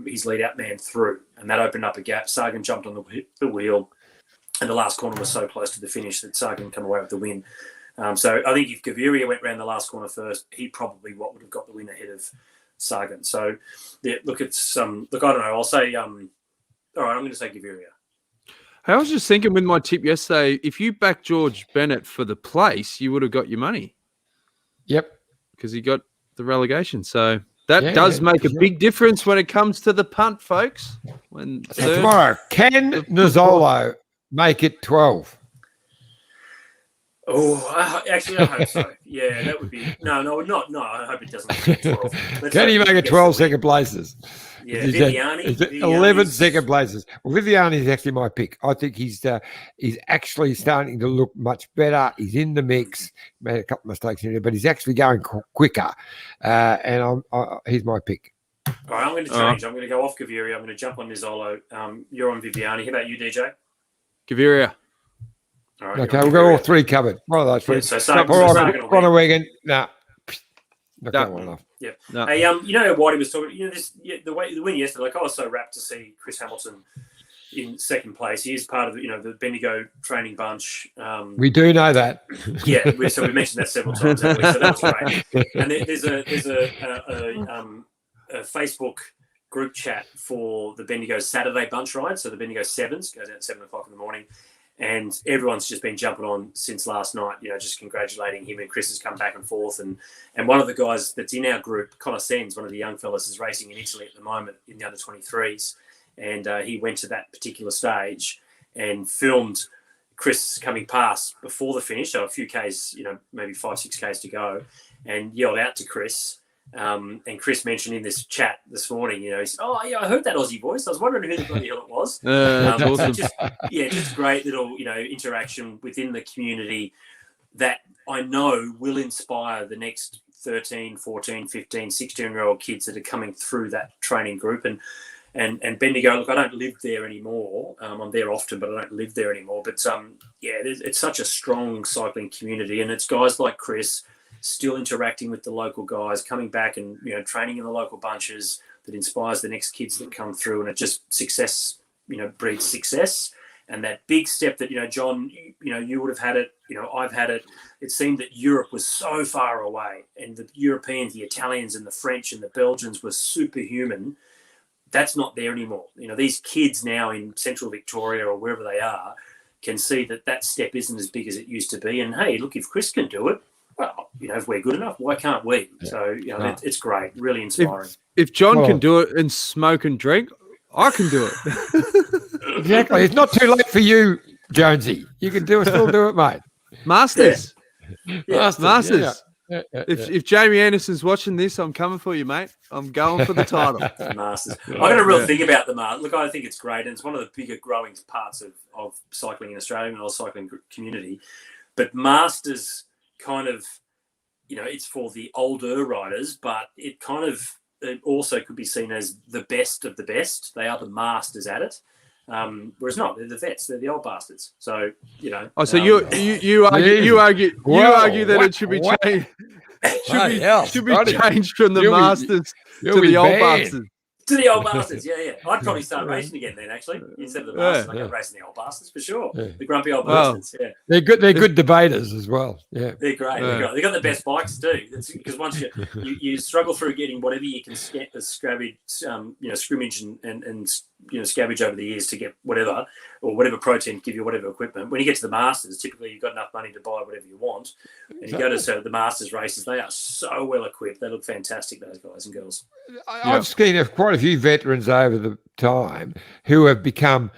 Speaker 2: his lead-out man, through. And that opened up a gap. Sagan jumped on the wheel, and the last corner was so close to the finish that Sagan came away with the win. So I think if Gaviria went round the last corner first, he probably would have got the win ahead of Sagan. So, yeah, look, it's I don't know. I'll say, all right, I'm going to say Gaviria.
Speaker 1: I was just thinking with my tip yesterday, if you back George Bennet for the place, you would have got your money.
Speaker 3: Yep.
Speaker 1: Because he got the relegation. So that does make a big difference when it comes to the punt, folks.
Speaker 3: So tomorrow, can Nizzolo make it 12?
Speaker 2: Oh, actually, I hope so. Yeah, that would be... No, not. No, I hope it doesn't make it 12.
Speaker 3: Can he make it 12 second places?
Speaker 2: Yeah, Viviani.
Speaker 3: 11 second places. Well, Viviani is actually my pick. I think he's actually starting to look much better. He's in the mix. Made a couple of mistakes in there, but he's actually going quicker. And he's my pick.
Speaker 2: All right, I'm going to change. I'm going to go off Gaviria. I'm going to jump on Nizzolo. You're on Viviani. How about you, DJ?
Speaker 1: Gaviria.
Speaker 2: All right,
Speaker 3: okay, we've got all three covered. One of those three.
Speaker 2: Yeah, so Sagan will
Speaker 3: Groenewegen. No. Not
Speaker 2: that
Speaker 3: one enough.
Speaker 2: Yeah. No. Hey, Whitey was talking. The win yesterday. I was so rapt to see Chris Hamilton in second place. He is part of the Bendigo training bunch.
Speaker 3: We do know that.
Speaker 2: Yeah, so we mentioned that several times. So that's great. And there's a Facebook group chat for the Bendigo Saturday bunch ride. So the Bendigo Sevens goes out at 7 o'clock in the morning. And everyone's just been jumping on since last night, just congratulating him, and Chris has come back and forth. And one of the guys that's in our group, Connor Sens, one of the young fellas, is racing in Italy at the moment in the under-23s. And he went to that particular stage and filmed Chris coming past before the finish, so a few Ks, maybe 5-6 Ks to go, and yelled out to Chris. And Chris mentioned in this chat this morning, he said, "Oh yeah, I heard that Aussie voice. I was wondering who the bloody hell it was."
Speaker 1: That's awesome.
Speaker 2: Just great little interaction within the community that I know will inspire the next 13, 14, 15, 16-year-old kids that are coming through that training group. And Bendigo, look, I don't live there anymore. I'm there often, but I don't live there anymore. But it's such a strong cycling community, and it's guys like Chris still interacting with the local guys, coming back and training in the local bunches that inspires the next kids that come through, and it just success breeds success. And that big step that John, you would have had it, I've had it. It seemed that Europe was so far away, and the Europeans, the Italians and the French and the Belgians were superhuman. That's not there anymore. These kids now in central Victoria or wherever they are can see that step isn't as big as it used to be. And hey, look, if Chris can do it, well, if we're good enough, why can't we? Yeah. So, it's great, really inspiring.
Speaker 1: If John can do it and smoke and drink, I can do it.
Speaker 3: Exactly. It's not too late for you, Jonesy. You can still do it, mate.
Speaker 1: Masters.
Speaker 2: Yeah.
Speaker 1: Masters.
Speaker 3: Yeah.
Speaker 1: If Jamie Anderson's watching this, I'm coming for you, mate. I'm going for the title.
Speaker 2: Masters. I got a real thing about the Masters. Look, I think it's great, and it's one of the bigger growing parts of cycling in Australia and the cycling community. But Masters kind of, it's for the older riders, but it also could be seen as the best of the best. They are the masters at it. Whereas not, they're the vets, they're the old bastards. So,
Speaker 1: Oh, so you argue that it should be changed. Should be changed from the masters to the old bastards.
Speaker 2: To the old bastards, yeah. I'd probably start racing again then, actually. Instead of the masters, I'd go racing the old bastards for sure. Yeah. The grumpy old bastards, yeah.
Speaker 3: They're good debaters as well, yeah.
Speaker 2: They're great, They've got the best bikes too. Because once you struggle through getting whatever you can scrimmage and scavenge over the years to get whatever, or whatever protein to give you whatever equipment. When you get to the masters, typically you've got enough money to buy whatever you want. And you go to the masters races, they are so well equipped. They look fantastic, those guys and girls.
Speaker 3: I've seen quite a few veterans over the time who have become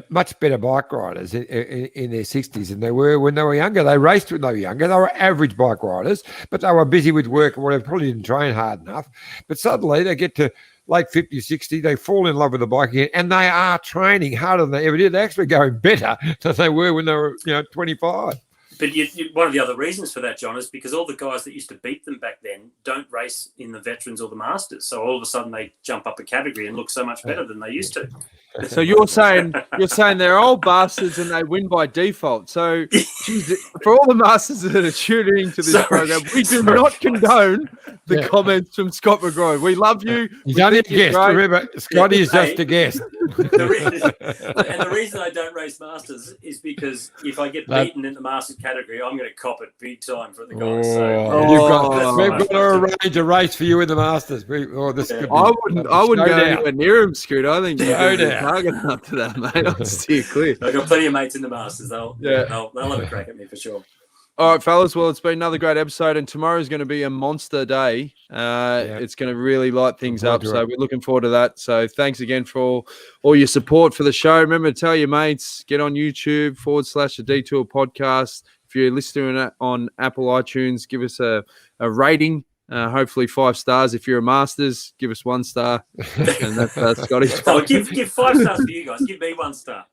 Speaker 3: much better bike riders in their 60s than they were when they were younger. They raced when they were younger. They were average bike riders, but they were busy with work or whatever, probably didn't train hard enough. But suddenly they get to late 50, 60, they fall in love with the bike again, and they are training harder than they ever did. They're actually going better than they were when they were 25.
Speaker 2: But one of the other reasons for that, John, is because all the guys that used to beat them back then don't race in the veterans or the masters. So all of a sudden they jump up a category and look so much better than they used to.
Speaker 1: So you're saying they're old bastards and they win by default. So for all the masters that are tuning into this program, we do not condone the comments from Scott McGraw. We love you.
Speaker 3: He's only a guest. Remember, Scotty is just a guest.
Speaker 2: The reason I don't race masters is because if I get beaten in the masters category, I'm going to cop it big time for the guys.
Speaker 3: We've got to arrange a race for you in the masters. I
Speaker 1: wouldn't go anywhere near him, Scoot. I think you're target up to that, mate. I'll steer clear.
Speaker 2: I've got plenty of mates in the masters. They'll have a crack at me for sure.
Speaker 1: All right, fellas. Well, it's been another great episode, and tomorrow's going to be a monster day. It's going to really light things up, so we're looking forward to that. So thanks again for all your support for the show. Remember to tell your mates, get on YouTube /the Detour Podcast. If you're listening on Apple iTunes, give us a rating. Hopefully 5 stars. If you're a Masters, give us 1 star. And that's Scotty's.
Speaker 2: Oh, give 5 stars for you guys. Give me 1 star.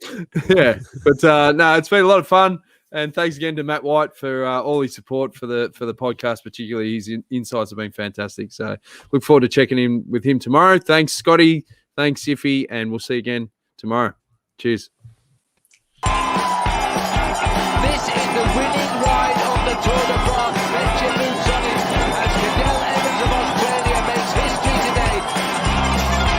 Speaker 1: Yeah, but no, it's been a lot of fun. And thanks again to Matt White for all his support for the podcast, particularly his insights have been fantastic. So look forward to checking in with him tomorrow. Thanks, Scotty. Thanks, Iffy. And we'll see you again tomorrow. Cheers.